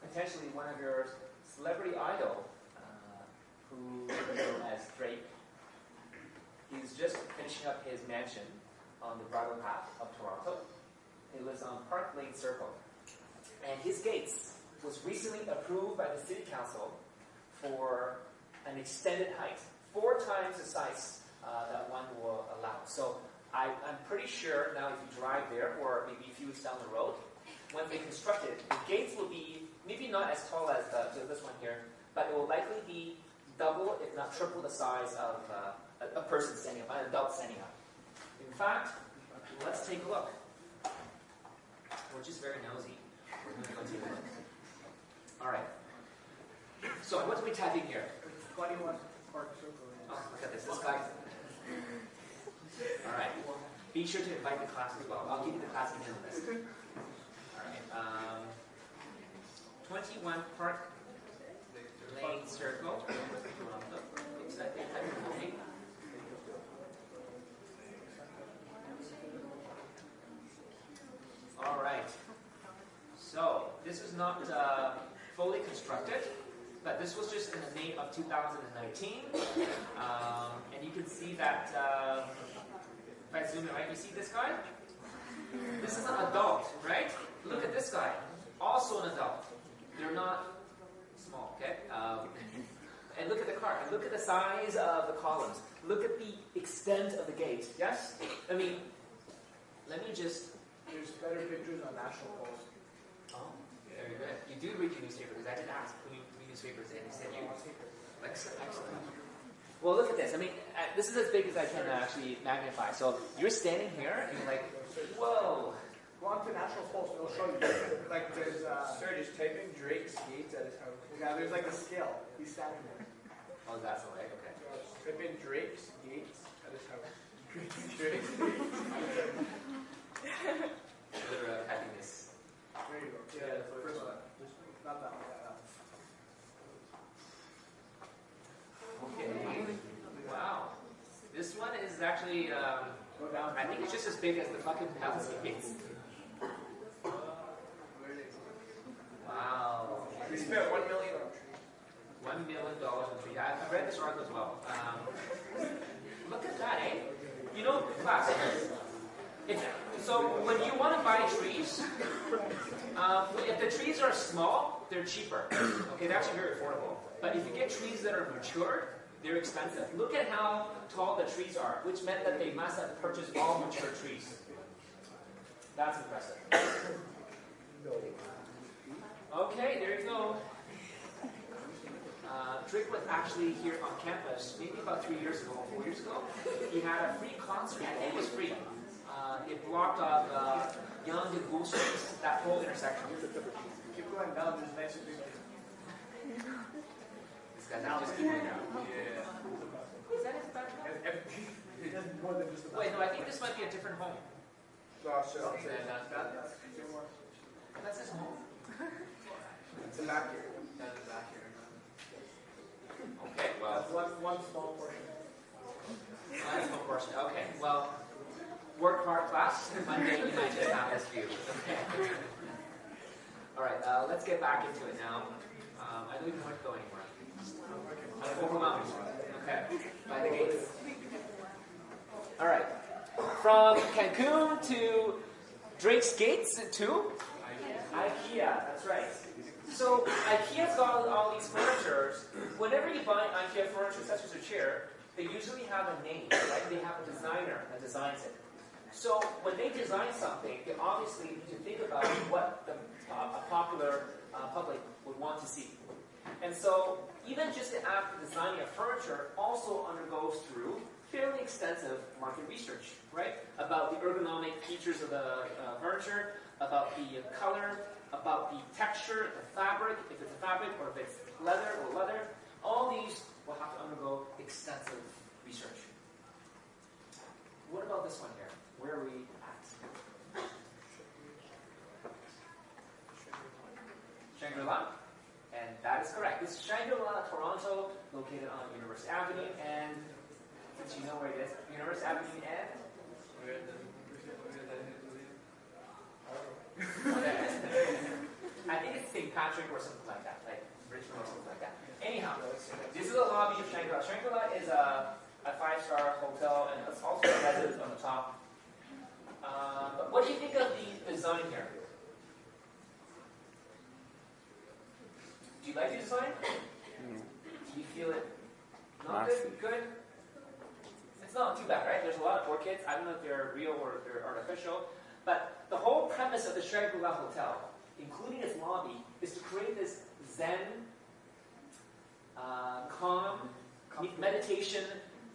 Potentially one of your celebrity idol, who is known as Drake, he's just finishing up his mansion on the bridle path of Toronto. He lives on Park Lane Circle. And his gates was recently approved by the City Council for an extended height, 4 times the size that one will allow. So I'm pretty sure now if you drive there, or maybe a few weeks down the road, when they construct it, the gates will be maybe not as tall as this one here, but it will likely be double, if not triple the size of a person standing up, an adult standing up. In fact, let's take a look. We're just very nosy. We're going to go take a look. All right. So what do we type in here? 21 Park Circle. Oh, look at this. This guy. All right. Be sure to invite the class as well. I'll give you the class email list. All right. 21 Park Lane Circle. Oops, I think I'm moving. All right. So this is not fully constructed, but this was just in the May of 2019, and you can see that. If I zoom in, right, you see this guy? This is an adult, right? Look at this guy, also an adult. They're not small, okay? And look at the car, and look at the size of the columns. Look at the extent of the gate. Yes? I mean, let me just. There's better pictures on National Post. Oh, very good. You do read the newspaper, because I did ask who read newspapers, and he said you. Excellent. Well, look at this. I mean, this is as big as I can actually magnify. So you're standing here, and you're like, whoa. Go on to National Post, it'll show you. Like there's Sir, just type in Drake's gates at his house. yeah, there's like a scale. He's standing there. Oh, that's the way. Okay. Type in Drake's gates at his house. They're having this. There you go. Yeah, the first one. Not that one. Yeah, Okay. Wow. This one is actually, Go down. I think it's just as big as the fucking Palace gates. spent $1 million on trees. $1 million on trees. I've read this article as well. Look at that, eh? You know, class. So when you want to buy trees, if the trees are small, they're cheaper. Okay, they're actually very affordable. But if you get trees that are mature, they're expensive. Look at how tall the trees are, which meant that they must have purchased all mature trees. That's impressive. Okay, there you go. Drake was actually here on campus maybe about 3 years ago, 4 years ago. He had a free concert. I think it was free. It blocked off Yonge and Gould Street, that whole intersection. Keep going down, there's nicer things. This guy's now just keeping it down. Yeah. Is that his background? It does more than just the Wait, no, I think this might be a different home. Gosh, so That's his home. it's a back here. Down the back here. Okay, well, That's one small portion. that's one portion. Okay, well, work hard, class. Monday United now SQ. Okay. All right, let's get back into it now. I don't even want to go anywhere. Over mountains. Okay, by the gates. All right, from Cancun to Drake's Gates to IKEA. That's right. So IKEA's got all these furniture. Whenever you buy IKEA furniture, such as a chair, they usually have a name, right? They have a designer that designs it. So when they design something, they obviously need to think about what the a popular public would want to see. And so even just the act of designing a furniture also undergoes through fairly extensive market research, right? About the ergonomic features of the furniture, about the color, about the texture, the fabric, if it's a fabric or if it's leather or leather. All these will have to undergo extensive research. What about this one here? Where are we at? Shangri-La? And that is correct. This is Shangri-La, Toronto, located on University Avenue, and since you know where it is, University Avenue and I think it's St. Patrick or something like that, like Richmond or something like that. Anyhow, this is the lobby of Shangri-La. Shangri-La is a 5-star hotel, and it's also a residence on the top. But what do you think of the design here? Do you like the design? Do you feel it not good? It's not too bad, right? There's a lot of orchids. I don't know if they're real or if they're artificial. But the whole premise of the Shangri-La Hotel, including its lobby, is to create this Zen, calm, meditation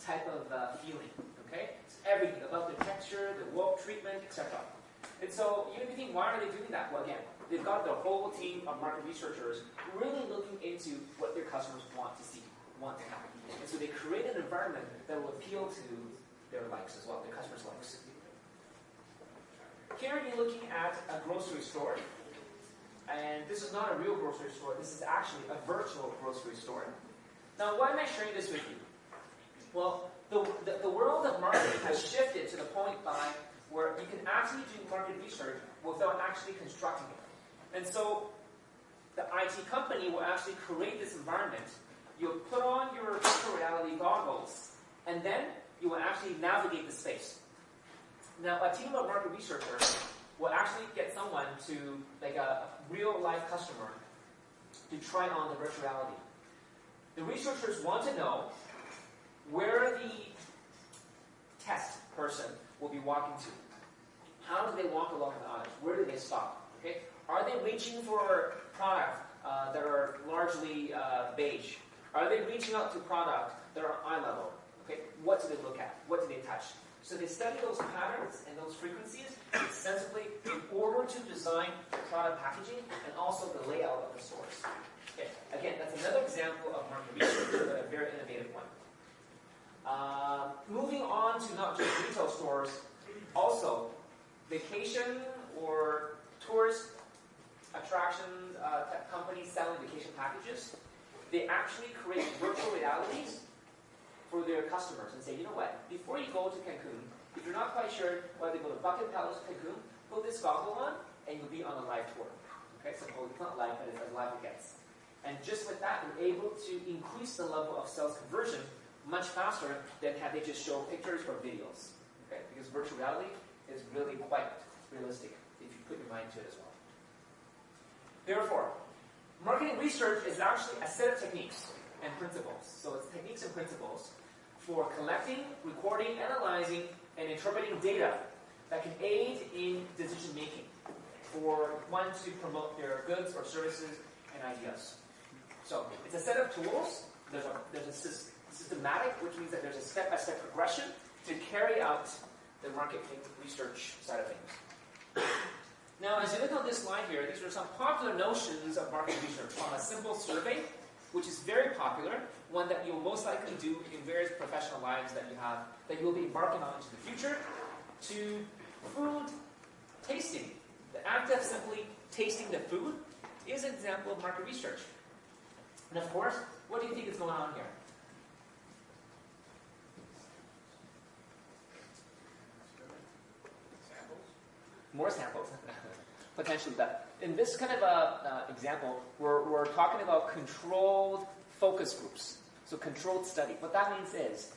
type of feeling. Okay? It's everything about the texture, the wall treatment, etc. And so you may think, why are they doing that? Well, again, they've got their whole team of market researchers really looking into what their customers want to see, want to have. And so they create an environment that will appeal to their likes as well, their customers' likes. Here you're looking at a grocery store. And this is not a real grocery store. This is actually a virtual grocery store. Now, why am I sharing this with you? Well, the world of marketing has shifted to the point by where you can actually do market research without actually constructing it. And so the IT company will actually create this environment. You'll put on your virtual reality goggles, and then you will actually navigate the space. Now, a team of market researchers will actually get someone to, like a real-life customer, to try on the virtual reality. The researchers want to know where the test person will be walking to. How do they walk along the aisles? Where do they stop? Okay? Are they reaching for products that are largely beige? Are they reaching out to products that are eye level? Okay? What do they look at? What do they touch? So they study those patterns and those frequencies extensively in order to design the product packaging and also the layout of the stores. Okay. Again, that's another example of market research, but a very innovative one. Moving on to not just retail stores, also vacation or tourist attractions, companies selling vacation packages, they actually create virtual realities for their customers and say, you know what, before you go to Cancun, if you're not quite sure whether to go to Bucket Palace or Cancun, put this goggle on and you'll be on a live tour. Okay, so it's not live, but it's as live as it gets. And just with that, they're able to increase the level of sales conversion much faster than had they just show pictures or videos. Okay? Because virtual reality is really quite realistic if you put your mind to it as well. Therefore, marketing research is actually a set of techniques and principles. So it's techniques and principles for collecting, recording, analyzing, and interpreting data that can aid in decision making for one to promote their goods or services and ideas. So it's a set of tools. There's a systematic, which means that there's a step-by-step progression to carry out the marketing research side of things. Now, as you look on this slide here, these are some popular notions of marketing research, from a simple survey, which is very popular, one that you'll most likely do in various professional lives that you have, that you'll be embarking on into the future, to food tasting. The act of simply tasting the food is an example of market research. And of course, what do you think is going on here? More samples, potentially. But in this kind of example, we're talking about controlled focus groups. So controlled study. What that means is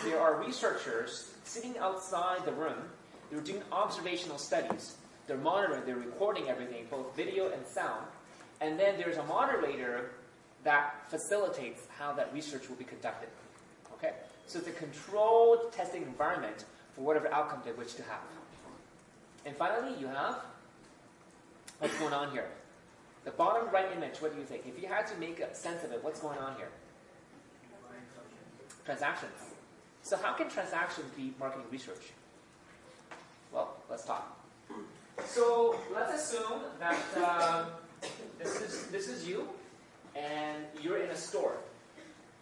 there are researchers sitting outside the room. They're doing observational studies. They're monitoring, they're recording everything, both video and sound. And then there's a moderator that facilitates how that research will be conducted. Okay? So it's a controlled testing environment for whatever outcome they wish to have. And finally, you have what's going on here. The bottom right image, what do you think? If you had to make a sense of it, what's going on here? Transactions. So how can transactions be marketing research? Well, let's talk. So let's assume that this is you, and you're in a store.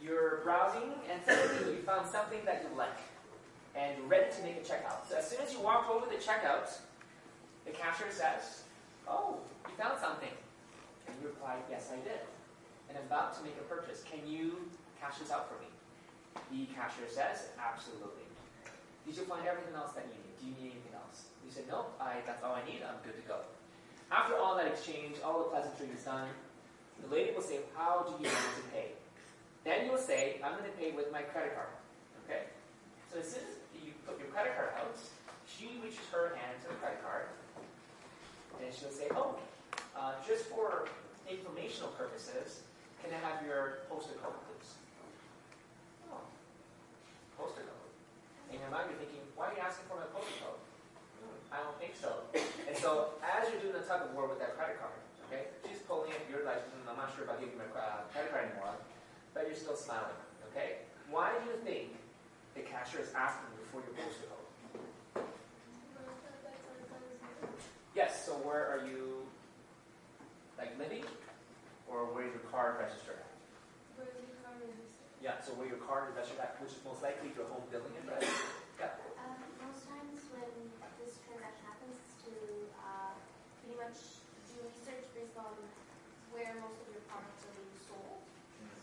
You're browsing, and suddenly you found something that you like, and you're ready to make a checkout. So as soon as you walk over the checkout, the cashier says, "Oh, you found something." And you reply, "Yes, I did. And I'm about to make a purchase. Can you cash this out for me?" The cashier says, "Absolutely. Did you find everything else that you need? Do you need anything else?" You say, "No, that's all I need. I'm good to go." After all that exchange, all the pleasantry is done, the lady will say, "How do you want to pay?" Then you will say, "I'm going to pay with my credit card." Okay? So as soon as you put your credit card out, she reaches her hand to the credit card, and she'll say, "Oh, just for informational purposes, can I have your postal code, please?" "Oh, postal code." In your mind, you're thinking, "Why are you asking for my postal code?" "I don't think so." And so, as you're doing a tug of war with that credit card, okay, she's pulling it, you're like, "I'm not sure about giving my credit card anymore," but you're still smiling, okay? Why do you think the cashier is asking you for your postal code? Yes, so where are you, like, living? Or where is your card registered at? Where is the card registered? Yeah, so where your card is registered at, which is most likely your home billing address. Yeah. Most times when this transaction happens, to pretty much do research based on where most of your products are being sold.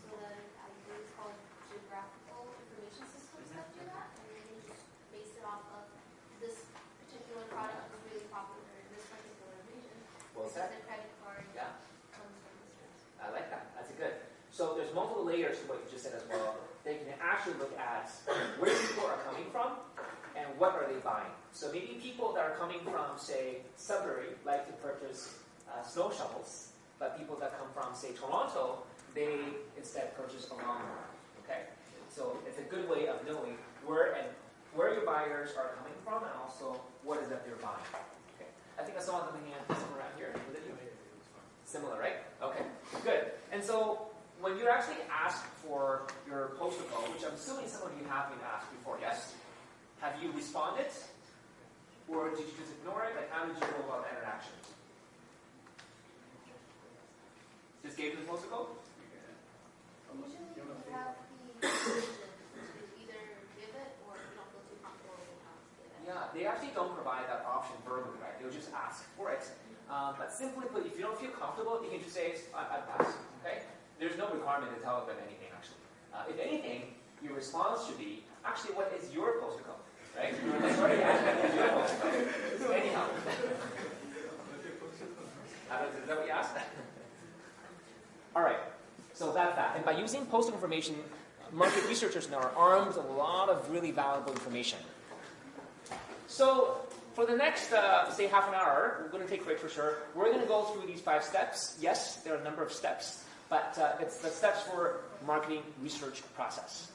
So then I use called geographical information systems that do that, and then you just base it off of this particular product is really popular in this particular region. Well So said. the credit card Yeah, comes from this region. I like that. That's good. So there's multiple layers to what you just said as well. They can actually look at where people are coming from and what are they buying. So maybe people that are coming from, say, Sudbury like to purchase snow shovels, but people that come from, say, Toronto, they instead purchase a lawnmower. Okay? So it's a good way of knowing where your buyers are coming from and also what is that they're buying. Okay. I think I saw something around here. Was it you? Similar, right? Okay, good. And so when you're actually asked for your postal code, which I'm assuming some of you have been asked before, yes? Have you responded? Or did you just ignore it? Like, how did you go about that interaction? Just gave them the postal code? Usually you have the decision to either give it or if you don't feel too comfortable with how to give it. Yeah, they actually don't provide that option verbally, right? They'll just ask for it. But simply put, if you don't feel comfortable, you can just say, I pass, okay? There's no requirement to tell them anything, actually. If anything, your response should be, actually, what is your postal code, right? That's already asked, what is your postal code? So anyhow. Is that what you asked? All right. that's that. And by using postal information, market researchers now are armed with a lot of really valuable information. So for the next, say, half an hour, we're going to take a break for sure. We're going to go through these 5 steps. Yes, there are a number of steps, but it's the steps for marketing research process.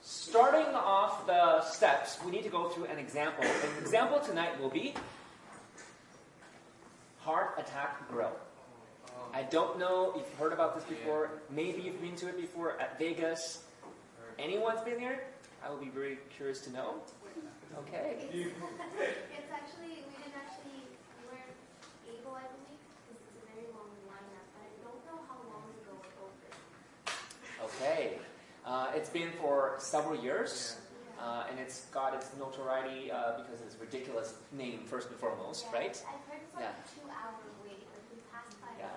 Starting off the steps, we need to go through an example. An example tonight will be Heart Attack Grill. I don't know if you've heard about this before. Maybe you've been to it before at Vegas. Anyone's been there? I will be very curious to know. Okay. It's actually, we weren't able, I believe, because it's a very long lineup, but I don't know how long ago it opened. Okay. It's been for several years, and it's got its notoriety because of its ridiculous name, first and foremost, Yeah, right? I've heard it's like a 2-hour wait, like we passed by Yeah.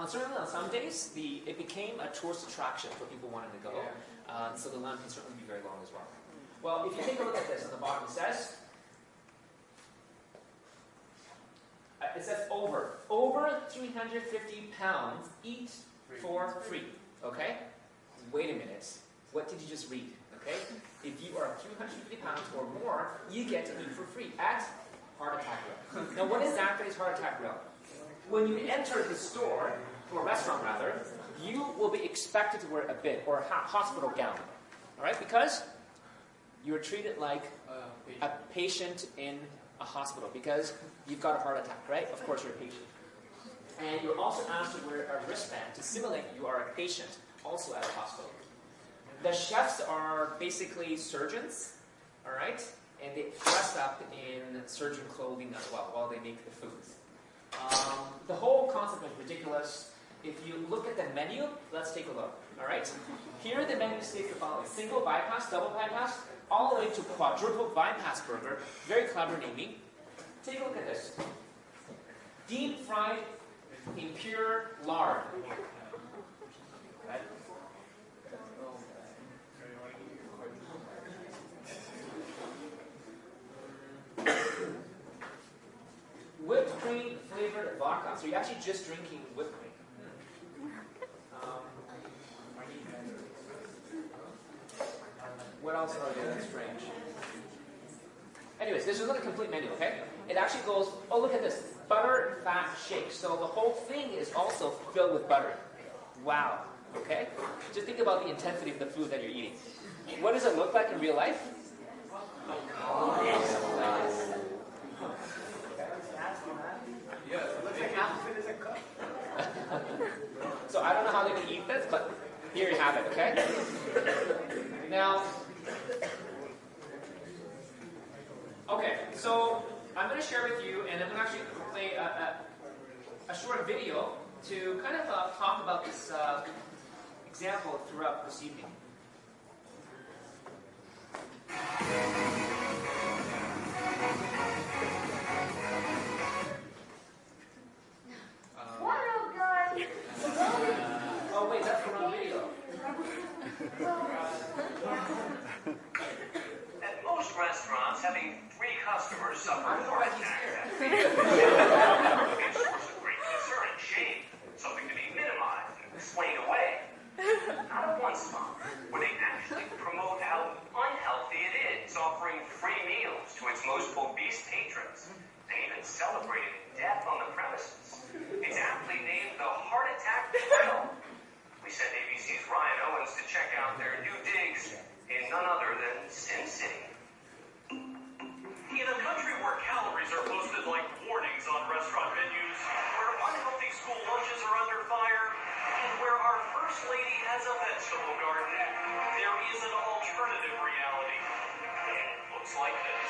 it. Certainly on some days, it became a tourist attraction for people wanting to go, so the line can certainly be very long as well. Well, if you take a look at this on the bottom, it says over 350 pounds eat for free. Okay? Wait a minute. What did you just read? Okay? If you are 350 pounds or more, you get to eat for free at Heart Attack Grill. Now, what exactly is Heart Attack Grill? When you enter the store, or restaurant rather, you will be expected to wear a bib or a hospital gown. All right? Because you're treated like a patient in a hospital because you've got a heart attack, right? Of course you're a patient. And you're also asked to wear a wristband to simulate you are a patient, also at a hospital. The chefs are basically surgeons, all right? And they dress up in surgeon clothing as well while they make the foods. The whole concept is ridiculous. If you look at the menu, let's take a look, all right? Here the menu states the following: single bypass, double bypass, all the way to quadruple bypass burger. Very clever naming. Take a look at this. Deep fried in pure lard. Right? Whipped cream flavored vodka. So you're actually just drinking whipped cream. What else are there that's strange? Anyways, this is not a complete menu, okay? It actually goes, oh, look at this. Butter fat shake. So the whole thing is also filled with butter. Wow. Okay? Just think about the intensity of the food that you're eating. What does it look like in real life? So I don't know how they can eat this, but here you have it, okay? Now, okay, so I'm going to share with you, and I'm going to actually play a short video to kind of talk about this example throughout this evening. What up, guys? Oh wait, that's the wrong video. At most restaurants, having 3 customers suffer I don't know heart why he's attacks here. can be a source of great concern and shame, something to be minimized and explained away. Not at one spot, where they actually promote how unhealthy it is, offering free meals to its most obese patrons, and even celebrating death on the premises. It's aptly named the Heart Attack Grill. We sent ABC's Ryan Owens to check out their new digs in none other than Sin City. In a country where calories are posted like warnings on restaurant menus, where unhealthy school lunches are under fire, and where our First Lady has a vegetable garden, there is an alternative reality. And it looks like this.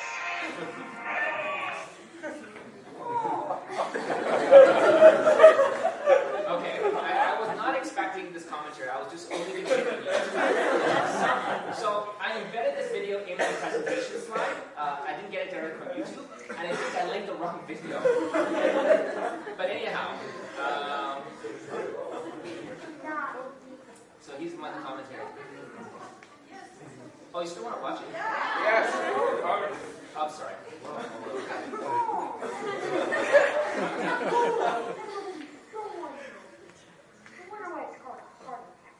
Okay, I was not expecting this commentary. I was just only contributing. So I embedded this video in my presentation slide. I didn't get it directly from YouTube, and I think I linked the wrong video. But anyhow, so he's my commentary. Oh, you still want to watch it? Yes. Oh, I'm sorry. I wonder why it's called a heart attack.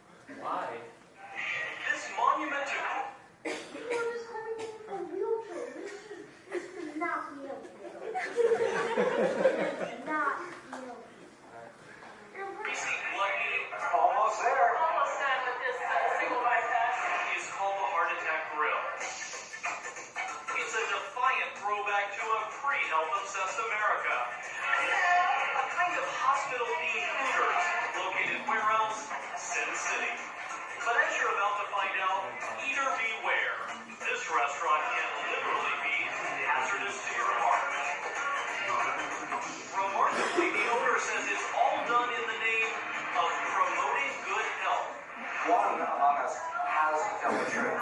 One among us has to tell the truth,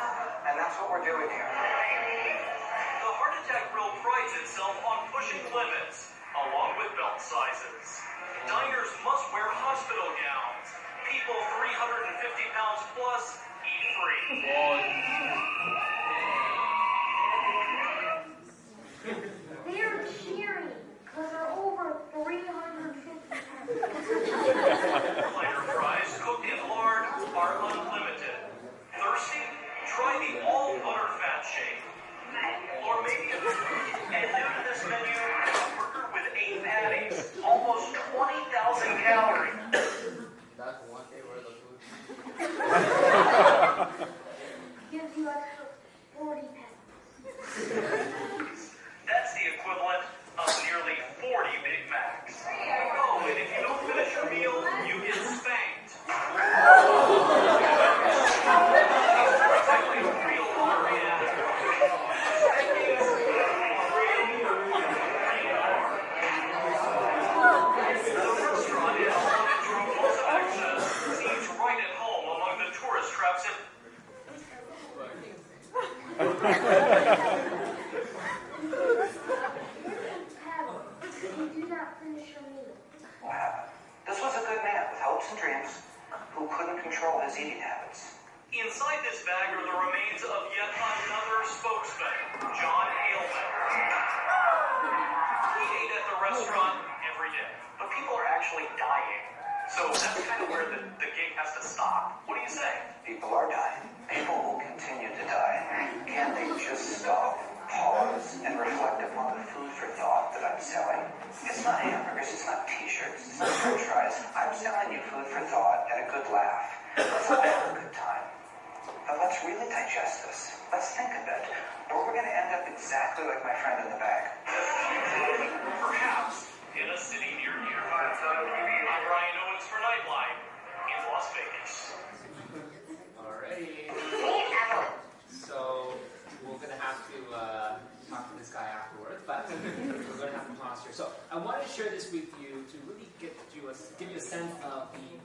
and that's what we're doing here. The Heart Attack Grill prides itself on pushing limits, along with belt sizes. Diners must wear hospital gowns. People 350 pounds plus eat free. They're cheering because they're over 350 pounds. Fighter fries cooked in lard are unlimited. Thirsty? Try the all butter fat shake. Or maybe and new to this menu, a burger with 8 patties, almost 20,000 calories. That's one day worth of food. Gives you extra 40 pounds. That's the equivalent of nearly 40 Big Macs. Oh, and if you don't finish your meal, you get spanked. Exactly, real or in. Spankings are real. The restaurant is on its repulsive access. Seems right at home among the tourist traps in. Paddle, you do not finish your meal. What happened? This was a good man with hopes and dreams who couldn't control his eating habits. Inside this bag are the remains of yet another spokesman, John Ailman. He ate at the restaurant every day. But people are actually dying. So that's kind of where the gig has to stop. What do you say? People are dying. People will continue to die. Can't they just stop, pause, and reflect upon the food for thought that I'm selling? It's not hamburgers, it's not t-shirts, it's not french fries. I'm selling you food for thought and a good laugh. Let's not have a good time. But let's really digest this. Let's think a bit. Or we're going to end up exactly like my friend in the bag. Perhaps in a city near you. I'm Ryan Owens for Nightline in Las Vegas. Alrighty. So we're gonna have to talk to this guy afterwards, but we're gonna have to pause here. So I want to share this with you to really give you a sense of the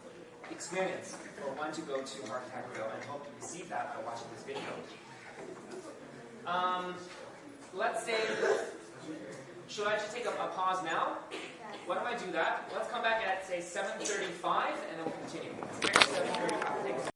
experience for one to go to Heart Attack Grill, and hope you receive that by watching this video. Let's say, should I just take a pause now? Why don't I do that? Let's come back at say 7:35, and then we'll continue. 7:35.